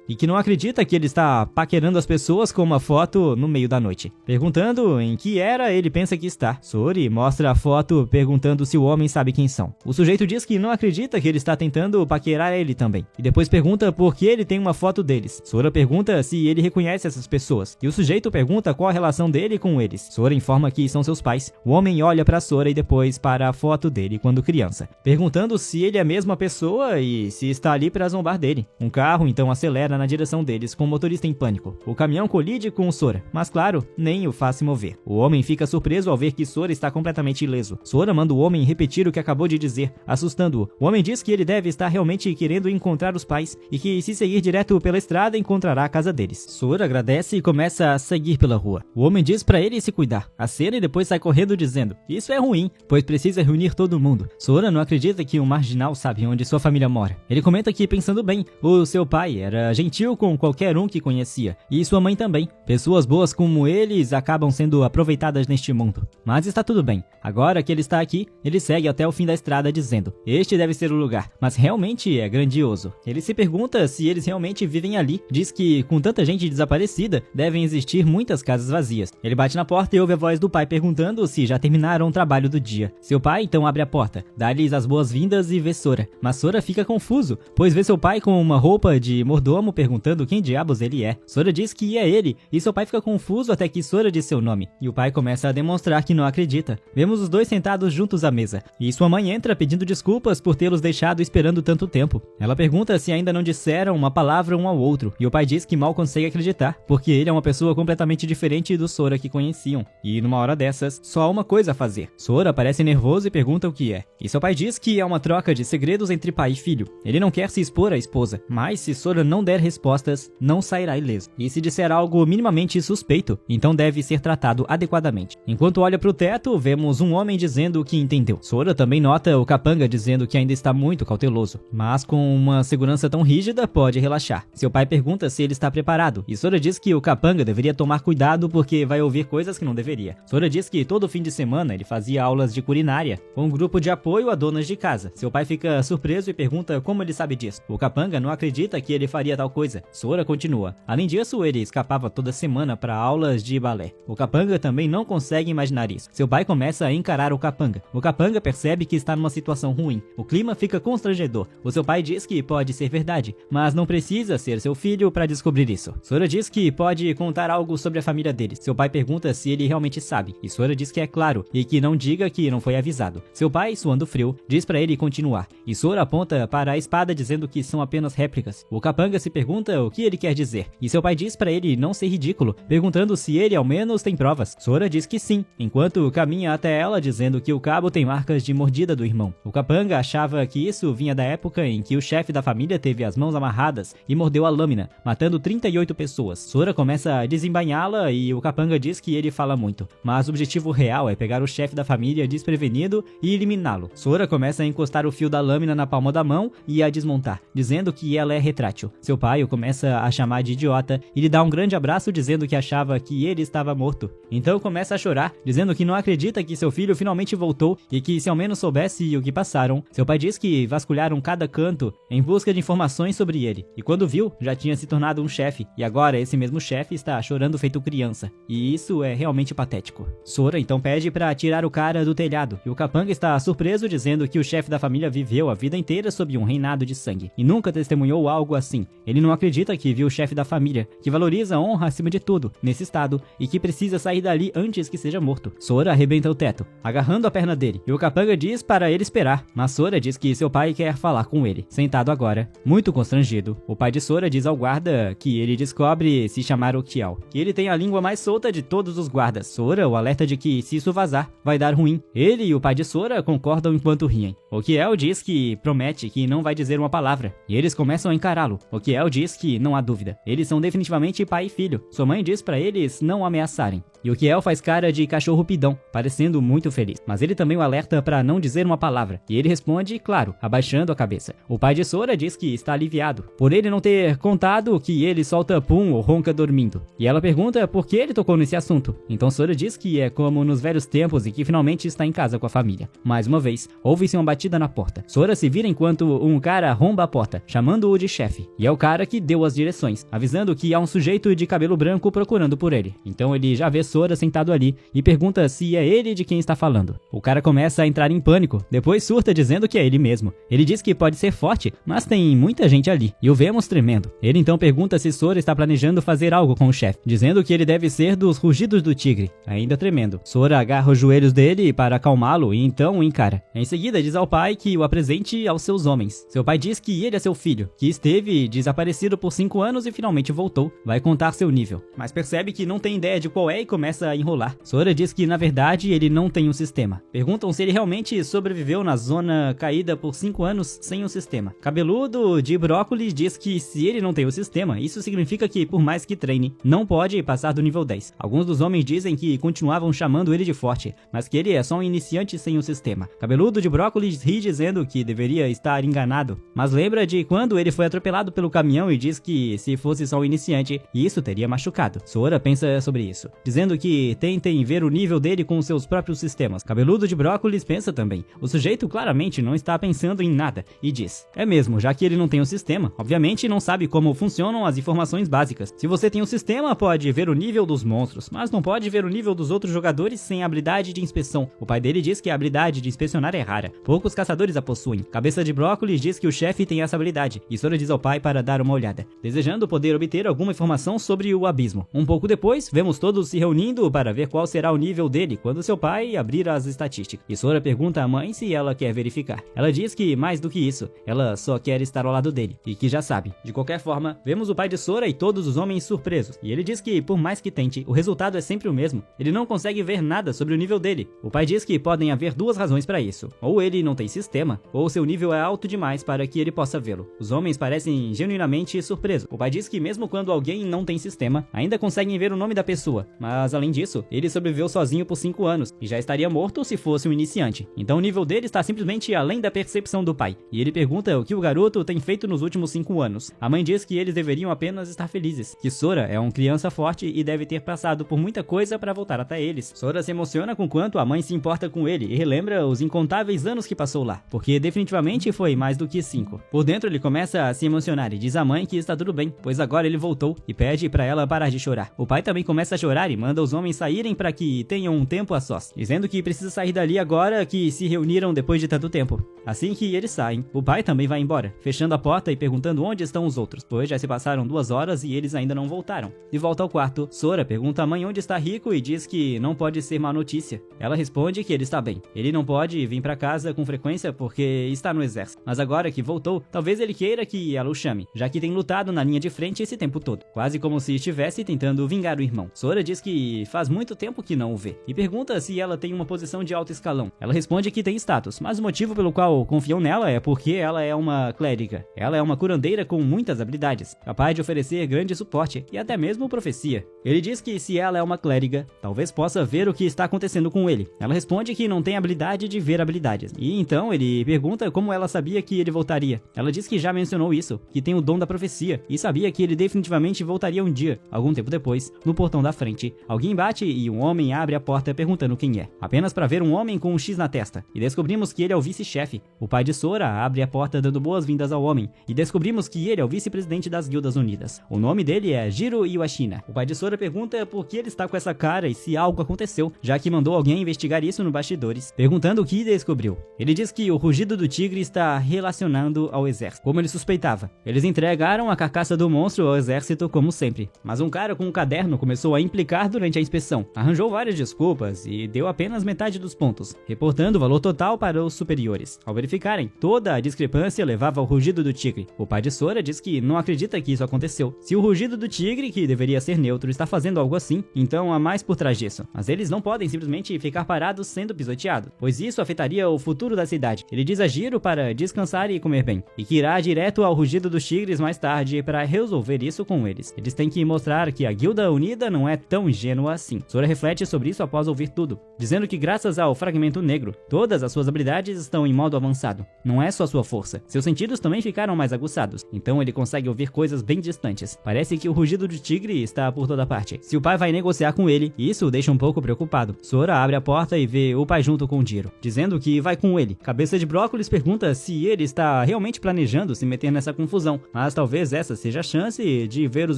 e que não acredita que ele está paquerando as pessoas com uma foto no meio da noite. Perguntando em que era ele pensa que está. Sori mostra a foto perguntando se o homem sabe quem são. O sujeito diz que não acredita que ele está tentando paquerar ele também, e depois pergunta por que ele tem uma foto deles. Sora pergunta se ele reconhece essas pessoas, e o sujeito pergunta qual a relação dele com eles. Sora informa que são seus pais. O homem olha para Sora e depois para a foto dele quando criança, perguntando se ele é a mesma pessoa e se está ali para zombar dele. Um carro então acelera na direção deles com o motorista em pânico. O caminhão colide com o Sora, mas claro, nem o faz se mover. O homem fica surpreso ao ver que Sora está completamente ileso. Sora manda o homem repetir o que acabou de dizer, assustando-o. O homem diz que ele deve estar realmente querendo encontrar os pais e que se seguir direto pela estrada encontrará a casa deles. Sora agradece e começa a seguir pela rua. O homem diz para ele se cuidar, acena e depois sai correndo dizendo: isso é ruim, pois precisa reunir todo mundo. Sora não acredita que um marginal sabe onde sua família mora. Ele comenta que, pensando bem, o seu pai era gentil com qualquer um que conhecia, e sua mãe também. Pessoas boas como eles acabam sendo aproveitadas neste mundo. Mas está tudo bem. Agora que ele está aqui, ele segue até o fim da estrada dizendo: este deve ser o lugar, mas realmente é grandioso. Ele se pergunta se eles realmente vivem ali. Diz que, com tanta gente desaparecida, devem existir muitas casas vazias. Ele bate na porta e ouve a voz do pai perguntando se já terminaram o trabalho do dia. Seu pai então abre a porta, dá-lhes as boas-vindas e vê Sora. Mas Sora fica confuso, pois vê seu pai com uma roupa de mordomo perguntando quem diabos ele é. Sora diz que é ele, e seu pai fica confuso até que Sora diz seu nome, e o pai começa a demonstrar que não acredita. Vemos os dois sentados juntos à mesa, e sua mãe entra pedindo desculpas por tê-los deixado esperando tanto tempo. Ela pergunta se ainda não disseram uma palavra um ao outro, e o pai diz que mal consegue acreditar, porque ele é uma pessoa completamente diferente do Sora que conheciam. E numa hora dessas, só há uma coisa a fazer. Sora parece nervoso e pergunta o que é. E seu pai diz que é uma troca de segredos entre pai e filho. Ele não quer se expor à esposa, mas se Sora não der respostas, não sairá ileso. E se disser algo minimamente suspeito, então deve ser tratado adequadamente. Enquanto olha para o teto, vemos um homem dizendo que entendeu. Sora também nota o capanga dizendo que ainda está muito cauteloso, mas com uma segurança tão rígida pode relaxar. Seu pai pergunta se ele está preparado, e Sora diz que o capanga deveria tomar cuidado porque vai ouvir coisas que não deveria. Sora diz que todo fim de semana ele fazia aulas de culinária com um grupo de apoio a donas de casa. Seu pai fica surpreso e pergunta como ele sabe disso. O capanga não acredita que ele faria tal coisa. Sora continua. Além disso, ele escapava toda semana para aulas de balé. O capanga também não consegue imaginar isso. Seu pai começa a encarar o capanga. O capanga percebe que está numa situação ruim. O clima fica constrangedor. O seu pai diz que pode ser verdade, mas não precisa ser seu filho para descobrir isso. Sora diz que pode contar algo sobre a família deles. Seu pai pergunta se ele realmente sabe, e Sora diz que é claro, e que não diga que não foi avisado. Seu pai, suando frio, diz para ele continuar, e Sora aponta para a espada dizendo que são apenas réplicas. O capanga se pergunta o que ele quer dizer, e seu pai diz para ele não ser ridículo, perguntando se ele ao menos tem provas. Sora diz que sim, enquanto caminha até ela dizendo que o cabo tem marcas de mordida do irmão. O capanga achava que isso vinha da época em que o chefe da família teve as mãos amarradas e mordeu a lâmina, matando 38 pessoas. Sora começa a desembainhá-la e o capanga diz que ele fala muito, mas o objetivo real é pegar o chefe da família desprevenido e eliminá-lo. Sora começa a encostar o fio da lâmina na palma da mão e a desmontar, dizendo que ela é retrátil. Seu pai pai o começa a chamar de idiota e lhe dá um grande abraço dizendo que achava que ele estava morto. Então começa a chorar, dizendo que não acredita que seu filho finalmente voltou e que se ao menos soubesse o que passaram. Seu pai diz que vasculharam cada canto em busca de informações sobre ele, e quando viu, já tinha se tornado um chefe, e agora esse mesmo chefe está chorando feito criança, e isso é realmente patético. Sora então pede para tirar o cara do telhado, e o capanga está surpreso dizendo que o chefe da família viveu a vida inteira sob um reinado de sangue, e nunca testemunhou algo assim. Ele não acredita que viu o chefe da família, que valoriza a honra acima de tudo, nesse estado, e que precisa sair dali antes que seja morto. Sora arrebenta o teto, agarrando a perna dele, e o capanga diz para ele esperar, mas Sora diz que seu pai quer falar com ele, sentado agora. Muito constrangido, o pai de Sora diz ao guarda que ele descobre se chamar Okial, que ele tem a língua mais solta de todos os guardas. Sora o alerta de que se isso vazar, vai dar ruim. Ele e o pai de Sora concordam enquanto riem. Okiel diz que promete que não vai dizer uma palavra, e eles começam a encará-lo. Okiel diz que não há dúvida, eles são definitivamente pai e filho. Sua mãe diz para eles não ameaçarem. E Okiel faz cara de cachorro pidão, parecendo muito feliz, mas ele também o alerta para não dizer uma palavra, e ele responde, claro, abaixando a cabeça. O pai de Sora diz que está aliviado, por ele não ter contado que ele solta pum ou ronca dormindo, e ela pergunta por que ele tocou nesse assunto. Então Sora diz que é como nos velhos tempos e que finalmente está em casa com a família. Mais uma vez, ouve-se uma batida na porta. Sora se vira enquanto um cara arromba a porta, chamando-o de chefe, e é o cara que deu as direções, avisando que há um sujeito de cabelo branco procurando por ele. Então ele já vê Sora sentado ali e pergunta se é ele de quem está falando. O cara começa a entrar em pânico, depois surta dizendo que é ele mesmo. Ele diz que pode ser forte, mas tem muita gente ali, e o vemos tremendo. Ele então pergunta se Sora está planejando fazer algo com o chefe, dizendo que ele deve ser dos rugidos do tigre, ainda tremendo. Sora agarra os joelhos dele para acalmá-lo e então o encara. Em seguida diz ao pai que o apresente aos seus homens. Seu pai diz que ele é seu filho, que esteve desaparecido por 5 anos e finalmente voltou. Vai contar seu nível, mas percebe que não tem ideia de qual é e começa a enrolar. Sora diz que na verdade ele não tem um sistema. Perguntam se ele realmente sobreviveu na zona caída por 5 anos sem um sistema. Cabeludo de brócolis diz que se ele não tem o sistema, isso significa que por mais que treine, não pode passar do nível 10. Alguns dos homens dizem que continuavam chamando ele de forte, mas que ele é só um iniciante sem um sistema. Cabeludo de brócolis ri dizendo que deveria estar enganado, mas lembra de quando ele foi atropelado pelo caminhão e diz que se fosse só um iniciante, isso teria machucado. Sora pensa sobre isso, dizendo que tentem ver o nível dele com seus próprios sistemas. Cabeludo de brócolis pensa também. O sujeito claramente não está pensando em nada e diz: é mesmo, já que ele não tem um sistema, obviamente não sabe como funcionam as informações básicas. Se você tem um sistema, pode ver o nível dos monstros, mas não pode ver o nível dos outros jogadores sem a habilidade de inspeção. O pai dele diz que a habilidade de inspecionar é rara. Poucos caçadores a possuem. Cabeça de brócolis diz que o chefe tem essa habilidade, e Sora diz ao pai para dar uma olhada, desejando poder obter alguma informação sobre o abismo. Um pouco depois, vemos todos se reunindo para ver qual será o nível dele quando seu pai abrir as estatísticas. E Sora pergunta à mãe se ela quer verificar. Ela diz que mais do que isso, ela só quer estar ao lado dele, e que já sabe. De qualquer forma, vemos o pai de Sora e todos os homens surpresos, e ele diz que por mais que tente, o resultado é sempre o mesmo. Ele não consegue ver nada sobre o nível dele. O pai diz que podem haver duas razões para isso. Ou ele não tem sistema, ou seu nível é alto demais para que ele possa vê-lo. Os homens parecem genuinamente surpresos. O pai diz que mesmo quando alguém não tem sistema, ainda conseguem ver o nome da pessoa, mas além disso, ele sobreviveu sozinho por 5 anos, e já estaria morto se fosse um iniciante. Então o nível dele está simplesmente além da percepção do pai. E ele pergunta o que o garoto tem feito nos últimos 5 anos. A mãe diz que eles deveriam apenas estar felizes, que Sora é uma criança forte e deve ter passado por muita coisa para voltar até eles. Sora se emociona com quanto a mãe se importa com ele e relembra os incontáveis anos que passou lá, porque definitivamente foi mais do que 5. Por dentro ele começa a se emocionar e diz à mãe que está tudo bem, pois agora ele voltou, e pede para ela parar de chorar. O pai também começa a chorar e manda os homens saírem para que tenham um tempo a sós, dizendo que precisa sair dali agora que se reuniram depois de tanto tempo. Assim que eles saem, o pai também vai embora, fechando a porta e perguntando onde estão os outros, pois já se passaram 2 horas e eles ainda não voltaram. De volta ao quarto, Sora pergunta à mãe onde está Rico e diz que não pode ser má notícia. Ela responde que ele está bem. Ele não pode vir para casa com frequência porque está no exército, mas agora que voltou, talvez ele queira que ela o chame, já que tem lutado na linha de frente esse tempo todo, quase como se estivesse tentando vingar o irmão. Sora diz que faz muito tempo que não o vê, e pergunta se ela tem uma posição de alto escalão. Ela responde que tem status, mas o motivo pelo qual confiam nela é porque ela é uma clériga. Ela é uma curandeira com muitas habilidades, capaz de oferecer grande suporte e até mesmo profecia. Ele diz que se ela é uma clériga, talvez possa ver o que está acontecendo com ele. Ela responde que não tem habilidade de ver habilidades, e então ele pergunta como ela sabia que ele voltaria. Ela diz que já mencionou isso, que tem o dom da profecia e sabia que ele definitivamente voltaria um dia. Algum tempo depois, no portão da frente, alguém bate e um homem abre a porta perguntando quem é, apenas para ver um homem com um X na testa, e descobrimos que ele é o vice-chefe. O pai de Sora abre a porta dando boas-vindas ao homem, e descobrimos que ele é o vice-presidente das Guildas Unidas. O nome dele é Jiro Iwashina. O pai de Sora pergunta por que ele está com essa cara e se algo aconteceu, já que mandou alguém investigar isso no bastidores, perguntando o que descobriu. Ele diz que o rugido do tigre está relacionado ao exército, como ele suspeitava. Eles entregaram a carcaça do monstro ao exército como sempre, mas um cara com um caderno começou a implicar durante a inspeção, arranjou várias desculpas e deu apenas metade dos pontos, reportando o valor total para os superiores. Ao verificarem, toda a discrepância levava ao rugido do tigre. O pai de Sora diz que não acredita que isso aconteceu. Se o rugido do tigre, que deveria ser neutro, está fazendo algo assim, então há mais por trás disso. Mas eles não podem simplesmente ficar parados sendo pisoteados, pois isso afetaria o futuro da cidade. Ele diz a Jiro para descansar e comer bem, e que irá direto ao rugido dos tigres mais tarde para resolver isso com eles. Eles têm que mostrar que a Guilda Unida não é tão ingênua assim. Sora reflete sobre isso após ouvir tudo, dizendo que graças ao fragmento negro, todas as suas habilidades estão em modo avançado. Não é só sua força, seus sentidos também ficaram mais aguçados, então ele consegue ouvir coisas bem distantes. Parece que o rugido do tigre está por toda parte. Se o pai vai negociar com ele, isso o deixa um pouco preocupado. Sora abre a porta e vê o pai junto com Jiro, dizendo que vai com ele. Cabeça de Brócolis pergunta se ele está realmente planejando se meter nessa confusão, mas talvez essa seja a chance de ver os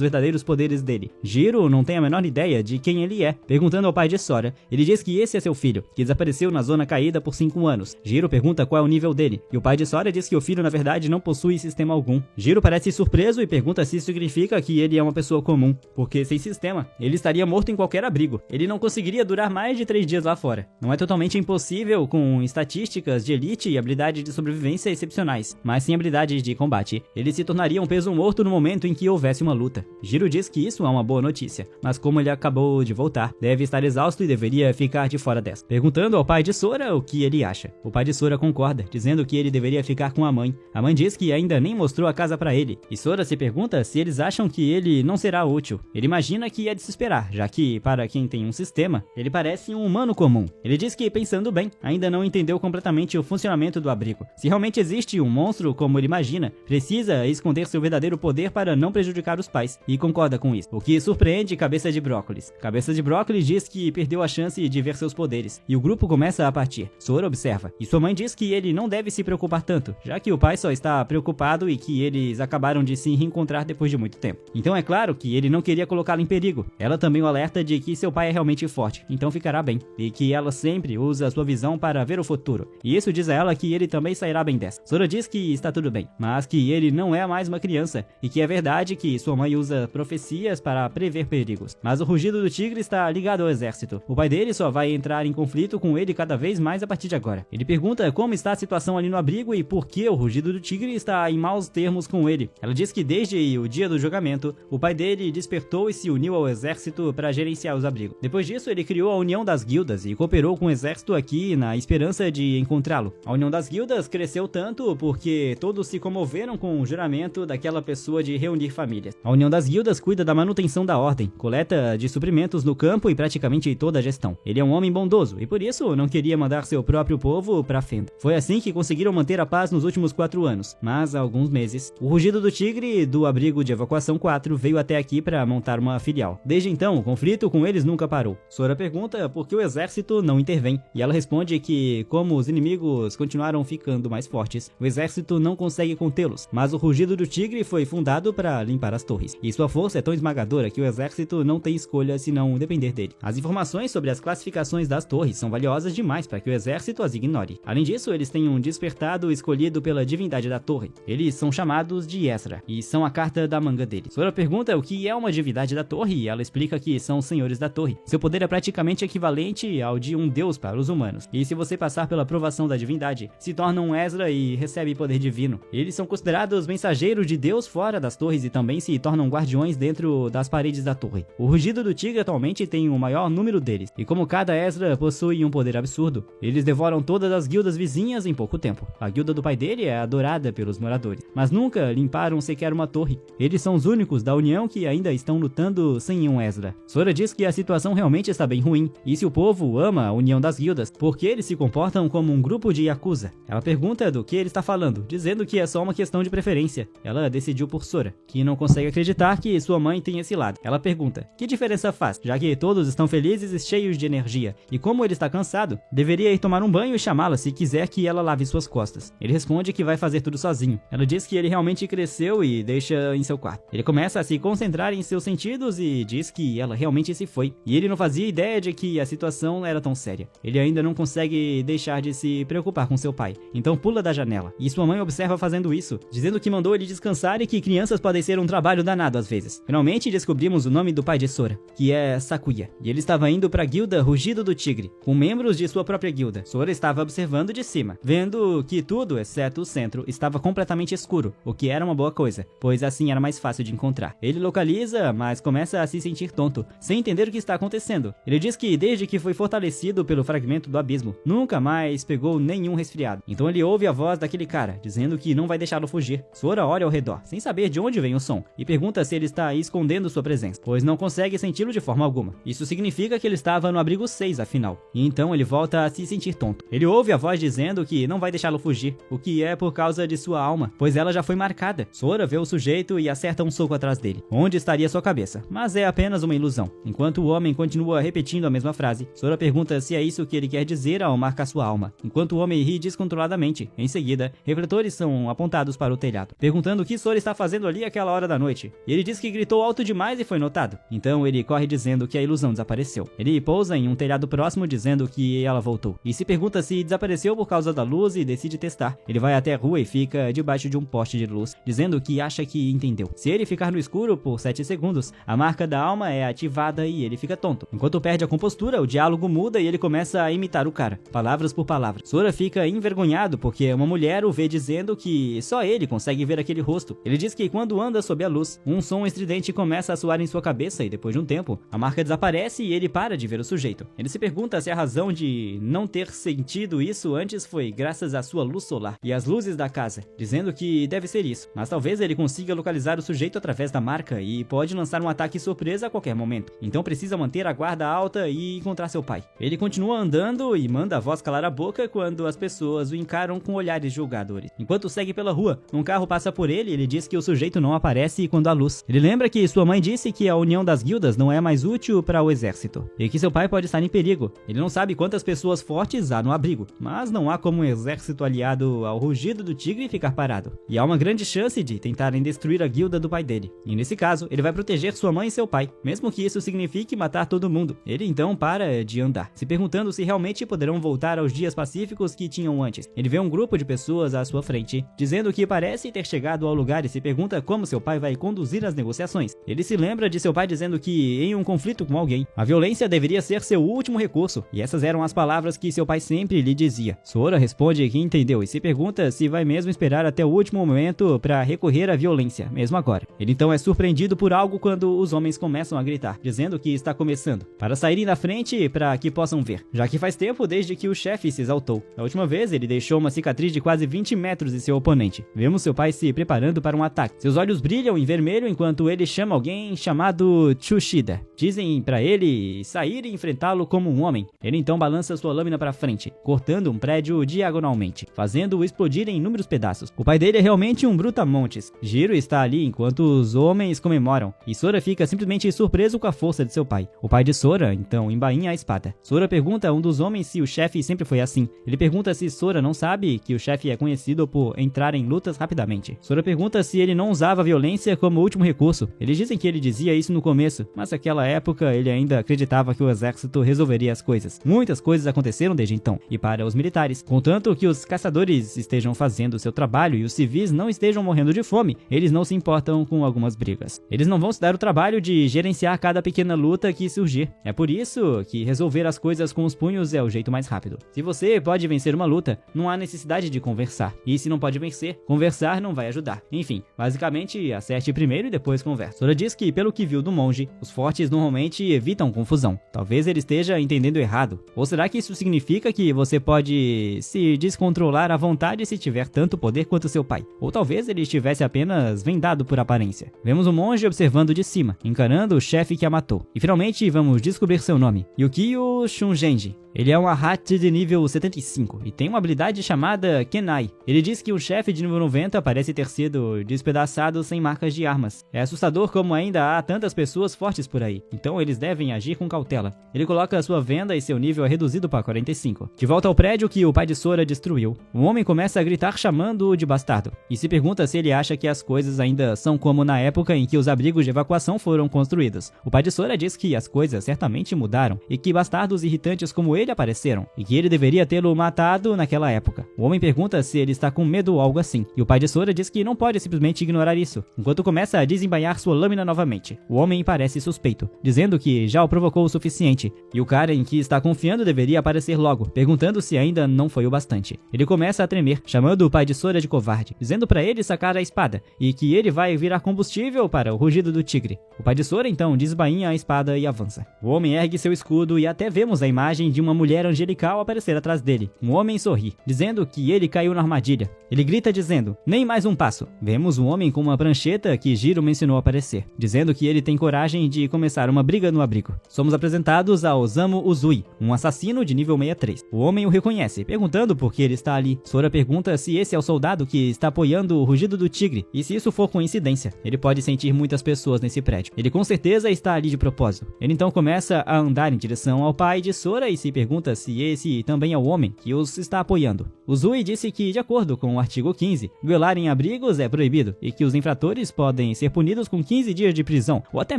verdadeiros poderes dele. Jiro não tem a menor ideia de quem ele é. Perguntando ao pai de Sora, ele diz que esse é seu filho, que desapareceu na Zona Caída por 5 anos. Jiro pergunta qual é o nível dele, e o pai de Sora diz que o filho na verdade não possui sistema algum. Jiro parece surpreso e pergunta se isso significa que ele é uma pessoa comum, porque sem sistema, ele estaria morto em qualquer abrigo. Ele não conseguiria durar mais de 3 dias lá fora. Não é totalmente impossível com estatísticas de elite e habilidades de sobrevivência excepcionais, mas sem habilidades de combate. Ele se tornaria um peso morto no momento em que houvesse uma luta. Jiro diz que isso é uma boa notícia, mas como ele acabou de voltar, deve estar exausto e deveria ficar de fora dessa. Perguntando ao pai de Sora o que ele acha. O pai de Sora concorda, dizendo que ele deveria ficar com a mãe. A mãe diz que ainda nem mostrou a casa para ele, e Sora se pergunta se eles acham que ele não será útil. Ele imagina que é de se esperar, já que, para quem tem um sistema, ele parece um humano comum. Ele diz que, pensando bem, ainda não entendeu completamente o funcionamento do abrigo. Se realmente existe um monstro como ele imagina, precisa esconder seu verdadeiro poder para não prejudicar os pais, e concorda com isso, o que surpreende Cabeça de Brócolis. Cabeça de Brócolis diz que perdeu a chance de ver seus poderes, e o grupo começa a partir. Sora observa, e sua mãe diz que ele não deve se preocupar tanto, já que o pai só está preocupado e que eles acabaram de se reencontrar depois de muito tempo. Então é claro que ele não queria colocá-la em perigo. Ela também o alerta de que seu pai é realmente forte, então ficará bem, e que ela sempre usa sua visão para ver o futuro, e isso diz a ela que ele também sairá bem dessa. Sora diz que está tudo bem, mas que ele não é mais uma criança, e que é verdade que sua mãe usa profecias para prever perigos. Mas o rugido do tigre está ligado ao exército. O pai dele só vai entrar em conflito com ele cada vez mais a partir de agora. Ele pergunta como está a situação ali no abrigo e por que o rugido do tigre está em maus termos com ele. Ela diz que desde o dia do julgamento, o pai dele despertou e se uniu ao exército para gerenciar os abrigos. Depois disso, ele criou a União das Guildas e cooperou com o exército aqui na esperança de encontrá-lo. A União das Guildas cresceu tanto porque todos se comoveram com o juramento daquela pessoa de reunir famílias. A União das Guildas cuida da manutenção da ordem, coleta de suprimentos no campo e praticamente toda a gestão. Ele é um homem bondoso e por isso não queria mandar seu próprio povo pra fenda. Foi assim que conseguiram manter a paz nos últimos 4 anos, mas há alguns meses, o rugido do tigre do abrigo de evacuação 4 veio até aqui para montar uma filial. Desde então, o conflito com eles nunca parou. Sora pergunta por que o exército não intervém, e ela responde que, como os inimigos continuaram ficando mais fortes, o exército não consegue contê-los, mas o rugido do tigre foi fundado para limpar as torres, e sua força é tão esmagadora que o exército não tem escolha senão depender dele. As informações sobre as classificações das torres são valiosas demais para que o exército as ignore. Além disso, eles têm um despertado escolhido pela divindade da torre. Eles são chamados de Ezra, e são a carta da manga dele. Sora pergunta o que é uma divindade da torre, e ela explica que são os senhores da torre. Seu poder é praticamente equivalente ao de um deus para os humanos, e se você passar pela aprovação da divindade, se torna um Ezra e recebe poder divino. Eles são considerados mensageiros de Deus fora das torres e também se tornam guardiões dentro das paredes da torre. O rugido do tigre atualmente tem o maior número deles, e como cada Ezra possui um poder absurdo, eles devoram todas as guildas vizinhas em pouco tempo. A guilda do pai dele é adorada pelos moradores, mas nunca limparam sequer uma torre. Eles são os únicos da União que ainda estão lutando sem um Ezra. Sora diz que a situação realmente está bem ruim, e se o povo ama a União das Guildas, por que eles se comportam como um grupo de Yakuza? Ela pergunta do que ele está falando, dizendo que é só uma questão de preferência. Ela ela decidiu por Sora, que não consegue acreditar que sua mãe tem esse lado. Ela pergunta, que diferença faz, já que todos estão felizes e cheios de energia, e como ele está cansado, deveria ir tomar um banho e chamá-la se quiser que ela lave suas costas. Ele responde que vai fazer tudo sozinho. Ela diz que ele realmente cresceu e deixa em seu quarto. Ele começa a se concentrar em seus sentidos e diz que ela realmente se foi, e ele não fazia ideia de que a situação era tão séria. Ele ainda não consegue deixar de se preocupar com seu pai, então pula da janela, e sua mãe observa fazendo isso, dizendo que mandou ele descansar e que crianças podem ser um trabalho danado às vezes. Finalmente descobrimos o nome do pai de Sora, que é Sakuya, e ele estava indo para a guilda Rugido do Tigre, com membros de sua própria guilda. Sora estava observando de cima, vendo que tudo, exceto o centro, estava completamente escuro, o que era uma boa coisa, pois assim era mais fácil de encontrar. Ele localiza, mas começa a se sentir tonto, sem entender o que está acontecendo. Ele diz que desde que foi fortalecido pelo fragmento do abismo, nunca mais pegou nenhum resfriado. Então ele ouve a voz daquele cara, dizendo que não vai deixá-lo fugir. Sora olha ao redor, sem saber de onde vem o som, e pergunta se ele está escondendo sua presença, pois não consegue senti-lo de forma alguma. Isso significa que ele estava no abrigo 6, afinal. E então ele volta a se sentir tonto. Ele ouve a voz dizendo que não vai deixá-lo fugir, o que é por causa de sua alma, pois ela já foi marcada. Sora vê o sujeito e acerta um soco atrás dele, onde estaria sua cabeça, mas é apenas uma ilusão. Enquanto o homem continua repetindo a mesma frase, Sora pergunta se é isso que ele quer dizer ao marcar sua alma, enquanto o homem ri descontroladamente. Em seguida, refletores são apontados para o telhado, perguntando o que Sora está fazendo ali àquela hora da noite. E ele diz que gritou alto demais e foi notado. Então ele corre dizendo que a ilusão desapareceu. Ele pousa em um telhado próximo dizendo que ela voltou, e se pergunta se desapareceu por causa da luz e decide testar. Ele vai até a rua e fica debaixo de um poste de luz, dizendo que acha que entendeu. Se ele ficar no escuro por 7 segundos, a marca da alma é ativada e ele fica tonto. Enquanto perde a compostura, o diálogo muda e ele começa a imitar o cara, palavras por palavra. Sora fica envergonhado porque uma mulher o vê dizendo que só ele consegue ver aquele rosto. Ele diz que quando anda sob a luz, um som estridente começa a soar em sua cabeça e depois de um tempo, a marca desaparece e ele para de ver o sujeito. Ele se pergunta se a razão de não ter sentido isso antes foi graças à sua luz solar e às luzes da casa, dizendo que deve ser isso, mas talvez ele consiga localizar o sujeito através da marca e pode lançar um ataque surpresa a qualquer momento. Então precisa manter a guarda alta e encontrar seu pai. Ele continua andando e manda a voz calar a boca quando as pessoas o encaram com olhares julgadores. Enquanto segue pela rua, um carro passa por ele e ele diz que o sujeito não aparece quando há luz. Ele lembra que sua mãe disse que a união das guildas não é mais útil para o exército e que seu pai pode estar em perigo. Ele não sabe quantas pessoas fortes há no abrigo, mas não há como um exército aliado ao Rugido do Tigre ficar parado. E há uma grande chance de tentarem destruir a guilda do pai dele. E nesse caso, ele vai proteger sua mãe e seu pai, mesmo que isso signifique matar todo mundo. Ele então para de andar, se perguntando se realmente poderão voltar aos dias pacíficos que tinham antes. Ele vê um grupo de pessoas à sua frente, dizendo que parece ter chegado ao lugar e se pergunta como seu pai vai conduzir as negociações. Ele se lembra de seu pai dizendo que, em um conflito com alguém, a violência deveria ser seu último recurso, e essas eram as palavras que seu pai sempre lhe dizia. Sora responde que entendeu e se pergunta se vai mesmo esperar até o último momento para recorrer à violência, mesmo agora. Ele então é surpreendido por algo quando os homens começam a gritar, dizendo que está começando, para saírem da frente para que possam ver, já que faz tempo desde que o chefe se exaltou. Da última vez, ele deixou uma cicatriz de quase 20 metros em seu oponente. Vemos seu pai se preparando para um ataque. Seus olhos brilham em vermelho enquanto ele chama alguém chamado Tsushida. Dizem para ele sair e enfrentá-lo como um homem. Ele então balança sua lâmina para frente, cortando um prédio diagonalmente, fazendo-o explodir em inúmeros pedaços. O pai dele é realmente um brutamontes. Jiro está ali enquanto os homens comemoram, e Sora fica simplesmente surpreso com a força de seu pai. O pai de Sora então embainha a espada. Sora pergunta a um dos homens se o chefe sempre foi assim. Ele pergunta se Sora não sabe que o chefe é conhecido por entrar em lutas rapidamente. Sora pergunta se ele não usava a violência como último recurso. Eles dizem que ele dizia isso no começo, mas naquela época ele ainda acreditava que o exército resolveria as coisas. Muitas coisas aconteceram desde então, e para os militares, contanto que os caçadores estejam fazendo seu trabalho e os civis não estejam morrendo de fome, eles não se importam com algumas brigas. Eles não vão se dar o trabalho de gerenciar cada pequena luta que surgir. É por isso que resolver as coisas com os punhos é o jeito mais rápido. Se você pode vencer uma luta, não há necessidade de conversar. E se não pode vencer, conversar não vai ajudar. Enfim, basicamente, acerte primeiro e depois converse. Sora diz que, pelo que viu do monge, os fortes normalmente evitam confusão. Talvez ele esteja entendendo errado. Ou será que isso significa que você pode se descontrolar à vontade se tiver tanto poder quanto seu pai? Ou talvez ele estivesse apenas vendado por aparência. Vemos o monge observando de cima, encarando o chefe que a matou. E finalmente vamos descobrir seu nome: Yukio Shungenji. Ele é um Ahachi de nível 75 e tem uma habilidade chamada Kenai. Ele diz que um chefe de nível 90 parece ter sido despedaçados sem marcas de armas. É assustador como ainda há tantas pessoas fortes por aí, então eles devem agir com cautela. Ele coloca sua venda e seu nível é reduzido para 45. De volta ao prédio que o pai de Sora destruiu, o homem começa a gritar chamando-o de bastardo, e se pergunta se ele acha que as coisas ainda são como na época em que os abrigos de evacuação foram construídos. O pai de Sora diz que as coisas certamente mudaram, e que bastardos irritantes como ele apareceram, e que ele deveria tê-lo matado naquela época. O homem pergunta se ele está com medo ou algo assim, e o pai de Sora diz que não pode simplesmente ignorar isso, enquanto começa a desembainhar sua lâmina novamente. O homem parece suspeito, dizendo que já o provocou o suficiente, e o cara em que está confiando deveria aparecer logo, perguntando se ainda não foi o bastante. Ele começa a tremer, chamando o pai de Sora de covarde, dizendo para ele sacar a espada, e que ele vai virar combustível para o rugido do tigre. O pai de Sora então desbainha a espada e avança. O homem ergue seu escudo e até vemos a imagem de uma mulher angelical aparecer atrás dele. Um homem sorri, dizendo que ele caiu na armadilha. Ele grita dizendo, nem mais um passo. Vemos um homem com uma prancheta que Jiro mencionou aparecer, dizendo que ele tem coragem de começar uma briga no abrigo. Somos apresentados a Osamu Uzui, um assassino de nível 63. O homem o reconhece, perguntando por que ele está ali. Sora pergunta se esse é o soldado que está apoiando o rugido do tigre, e se isso for coincidência. Ele pode sentir muitas pessoas nesse prédio. Ele com certeza está ali de propósito. Ele então começa a andar em direção ao pai de Sora e se pergunta se esse também é o homem que os está apoiando. Uzui disse que, de acordo com o artigo 15, duelar em abrigos é proibido e que os infratores podem ser punidos com 15 dias de prisão ou até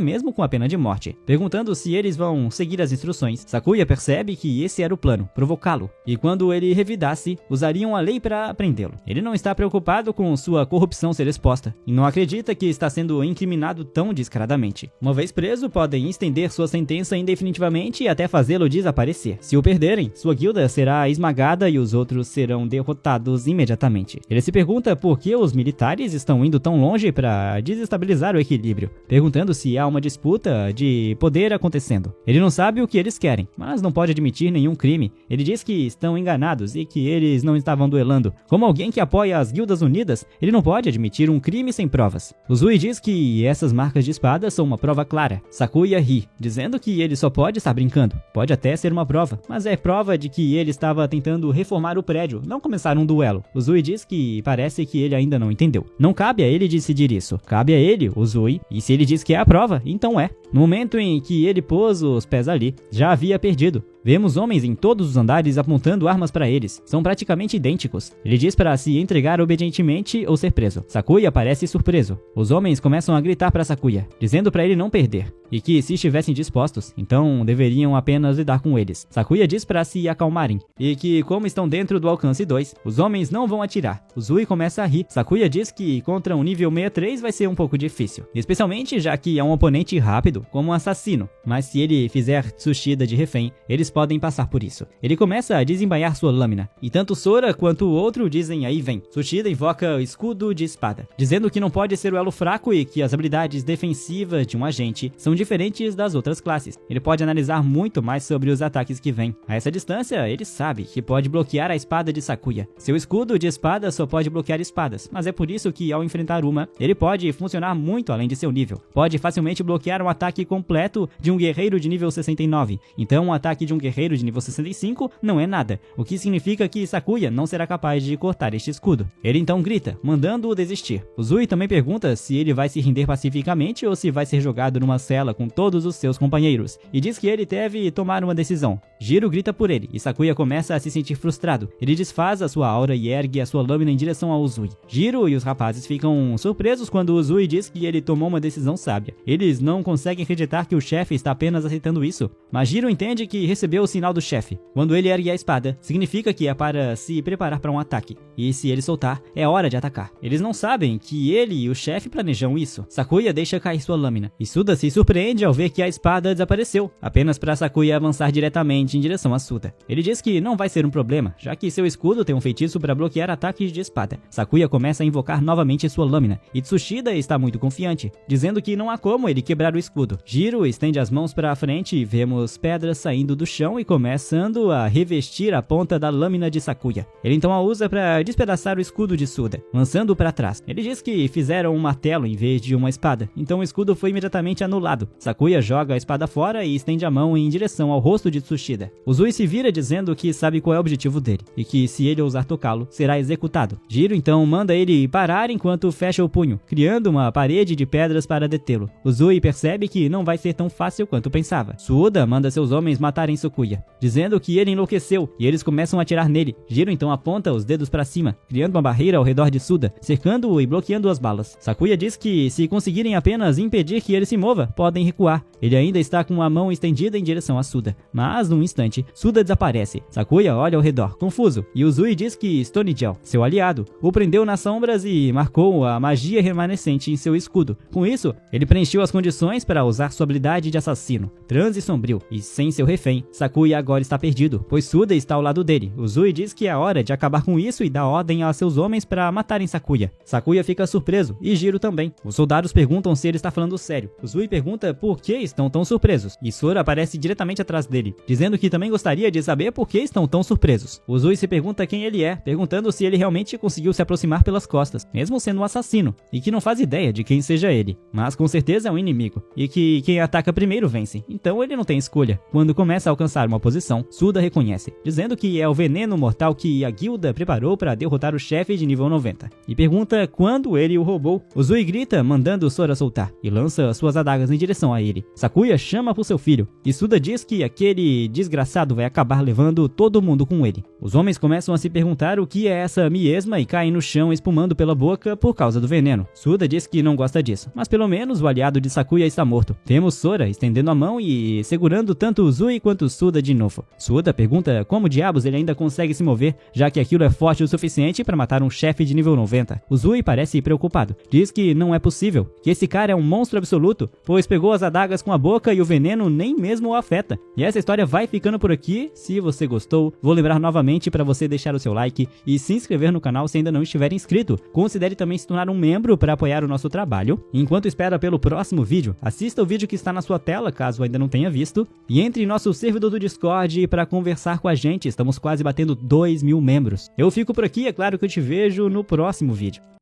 mesmo com a pena de morte. Perguntando se eles vão seguir as instruções, Sakuya percebe que esse era o plano, provocá-lo, e quando ele revidasse, usariam a lei para prendê-lo. Ele não está preocupado com sua corrupção ser exposta e não acredita que está sendo incriminado tão descaradamente. Uma vez preso, podem estender sua sentença indefinitivamente e até fazê-lo desaparecer. Se o perderem, sua guilda será esmagada e os outros serão derrotados imediatamente. Ele se pergunta por que os militares estão indo tão longe para desestabilizar o equilíbrio, perguntando se há uma disputa de poder acontecendo. Ele não sabe o que eles querem, mas não pode admitir nenhum crime. Ele diz que estão enganados e que eles não estavam duelando. Como alguém que apoia as guildas unidas, ele não pode admitir um crime sem provas. Uzui diz que essas marcas de espada são uma prova clara. Sakuya ri, dizendo que ele só pode estar brincando. Pode até ser uma prova, mas é prova de que ele estava tentando reformar o prédio, não começar um duelo. Uzui diz que parece que ele ainda não entendeu. Não cabe a ele decidir isso. Cabe a ele, Uzui, e se ele diz que é a prova, então é. No momento em que ele pôs os pés ali, já havia perdido. Vemos homens em todos os andares apontando armas para eles. São praticamente idênticos. Ele diz para se entregar obedientemente ou ser preso. Sakuya parece surpreso. Os homens começam a gritar para Sakuya, dizendo para ele não perder, e que se estivessem dispostos, então deveriam apenas lidar com eles. Sakuya diz para se acalmarem, e que como estão dentro do alcance 2, os homens não vão atirar. Uzui começa a rir. Sakuya diz que contra um nível 63 vai ser um pouco difícil, especialmente já que é um oponente rápido, como um assassino, mas se ele fizer Tsushida de refém, eles podem passar por isso. Ele começa a desembainhar sua lâmina, e tanto Sora quanto o outro dizem aí vem. Tsushida invoca escudo de espada, dizendo que não pode ser o elo fraco e que as habilidades defensivas de um agente são diferentes das outras classes. Ele pode analisar muito mais sobre os ataques que vêm. A essa distância, ele sabe que pode bloquear a espada de Sakuya. Seu escudo de espada só pode bloquear espadas, mas é por isso que ao enfrentar uma, ele pode funcionar muito além de seu nível. Pode facilmente bloquear um ataque completo de um guerreiro de nível 69. Então um ataque de um guerreiro de nível 65 não é nada, o que significa que Sakuya não será capaz de cortar este escudo. Ele então grita, mandando-o desistir. Uzui também pergunta se ele vai se render pacificamente ou se vai ser jogado numa cela com todos os seus companheiros, e diz que ele deve tomar uma decisão. Jiro grita por ele, e Sakuya começa a se sentir frustrado. Ele desfaz a sua aura e ergue a sua lâmina em direção a Uzui. Jiro e os rapazes ficam surpresos quando Uzui diz que ele tomou uma decisão sábia. Eles não conseguem acreditar que o chefe está apenas aceitando isso, mas Jiro entende que recebeu o sinal do chefe. Quando ele ergue a espada, significa que é para se preparar para um ataque, e se ele soltar, é hora de atacar. Eles não sabem que ele e o chefe planejam isso. Sakuya deixa cair sua lâmina, e Suda se surpreende ao ver que a espada desapareceu, apenas para Sakuya avançar diretamente em direção a Suda. Ele diz que não vai ser um problema, já que seu escudo tem um feitiço para bloquear ataques de espada. Sakuya começa a invocar novamente sua lâmina, e Tsushida está muito confiante, dizendo que não há como ele quebrar o escudo. escudo. Jiro estende as mãos para a frente e vemos pedras saindo do chão e começando a revestir a ponta da lâmina de Sakuya. Ele então a usa para despedaçar o escudo de Suda, lançando-o para trás. Ele diz que fizeram um martelo em vez de uma espada, então o escudo foi imediatamente anulado. Sakuya joga a espada fora e estende a mão em direção ao rosto de Tsushida. Uzui se vira dizendo que sabe qual é o objetivo dele, e que se ele ousar tocá-lo, será executado. Jiro então manda ele parar enquanto fecha o punho, criando uma parede de pedras para detê-lo. Uzui percebe que não vai ser tão fácil quanto pensava. Suda manda seus homens matarem Sakuya, dizendo que ele enlouqueceu, e eles começam a atirar nele. Jiro então aponta os dedos para cima, criando uma barreira ao redor de Suda, cercando-o e bloqueando as balas. Sakuya diz que se conseguirem apenas impedir que ele se mova, podem recuar. Ele ainda está com a mão estendida em direção a Suda, mas num instante, Suda desaparece. Sakuya olha ao redor, confuso, e Uzui diz que Stone Gel, seu aliado, o prendeu nas sombras e marcou a magia remanescente em seu escudo. Com isso, ele preencheu as condições para usar sua habilidade de assassino, transe sombrio, e sem seu refém, Sakuya agora está perdido, pois Suda está ao lado dele. Uzui diz que é hora de acabar com isso e dá ordem a seus homens para matarem Sakuya. Sakuya fica surpreso, e Jiro também. Os soldados perguntam se ele está falando sério. Uzui pergunta por que estão tão surpresos, e Sora aparece diretamente atrás dele, dizendo que também gostaria de saber por que estão tão surpresos. Uzui se pergunta quem ele é, perguntando se ele realmente conseguiu se aproximar pelas costas, mesmo sendo um assassino, e que não faz ideia de quem seja ele, mas com certeza é um inimigo, e que quem ataca primeiro vence, então ele não tem escolha. Quando começa a alcançar uma posição, Suda reconhece, dizendo que é o veneno mortal que a guilda preparou para derrotar o chefe de nível 90, e pergunta quando ele o roubou. Uzui grita, mandando Sora soltar, e lança suas adagas em direção a ele. Sakuya chama por seu filho, e Suda diz que aquele desgraçado vai acabar levando todo mundo com ele. Os homens começam a se perguntar o que é essa miesma e caem no chão espumando pela boca por causa do veneno. Suda diz que não gosta disso, mas pelo menos o aliado de Sakuya está morto. Vemos Sora estendendo a mão e segurando tanto Uzui quanto Suda de novo. Suda pergunta como diabos ele ainda consegue se mover, já que aquilo é forte o suficiente para matar um chefe de nível 90. Uzui parece preocupado. Diz que não é possível, que esse cara é um monstro absoluto, pois pegou as adagas com a boca e o veneno nem mesmo o afeta. E essa história vai ficando por aqui. Se você gostou, vou lembrar novamente para você deixar o seu like e se inscrever no canal se ainda não estiver inscrito. Considere também se tornar um membro para apoiar o nosso trabalho. Enquanto espera pelo próximo vídeo, assista o vídeo que está na sua tela, caso ainda não tenha visto, e entre em nosso servidor do Discord para conversar com a gente. Estamos quase batendo 2.000 membros. Eu fico por aqui, é claro que eu te vejo no próximo vídeo.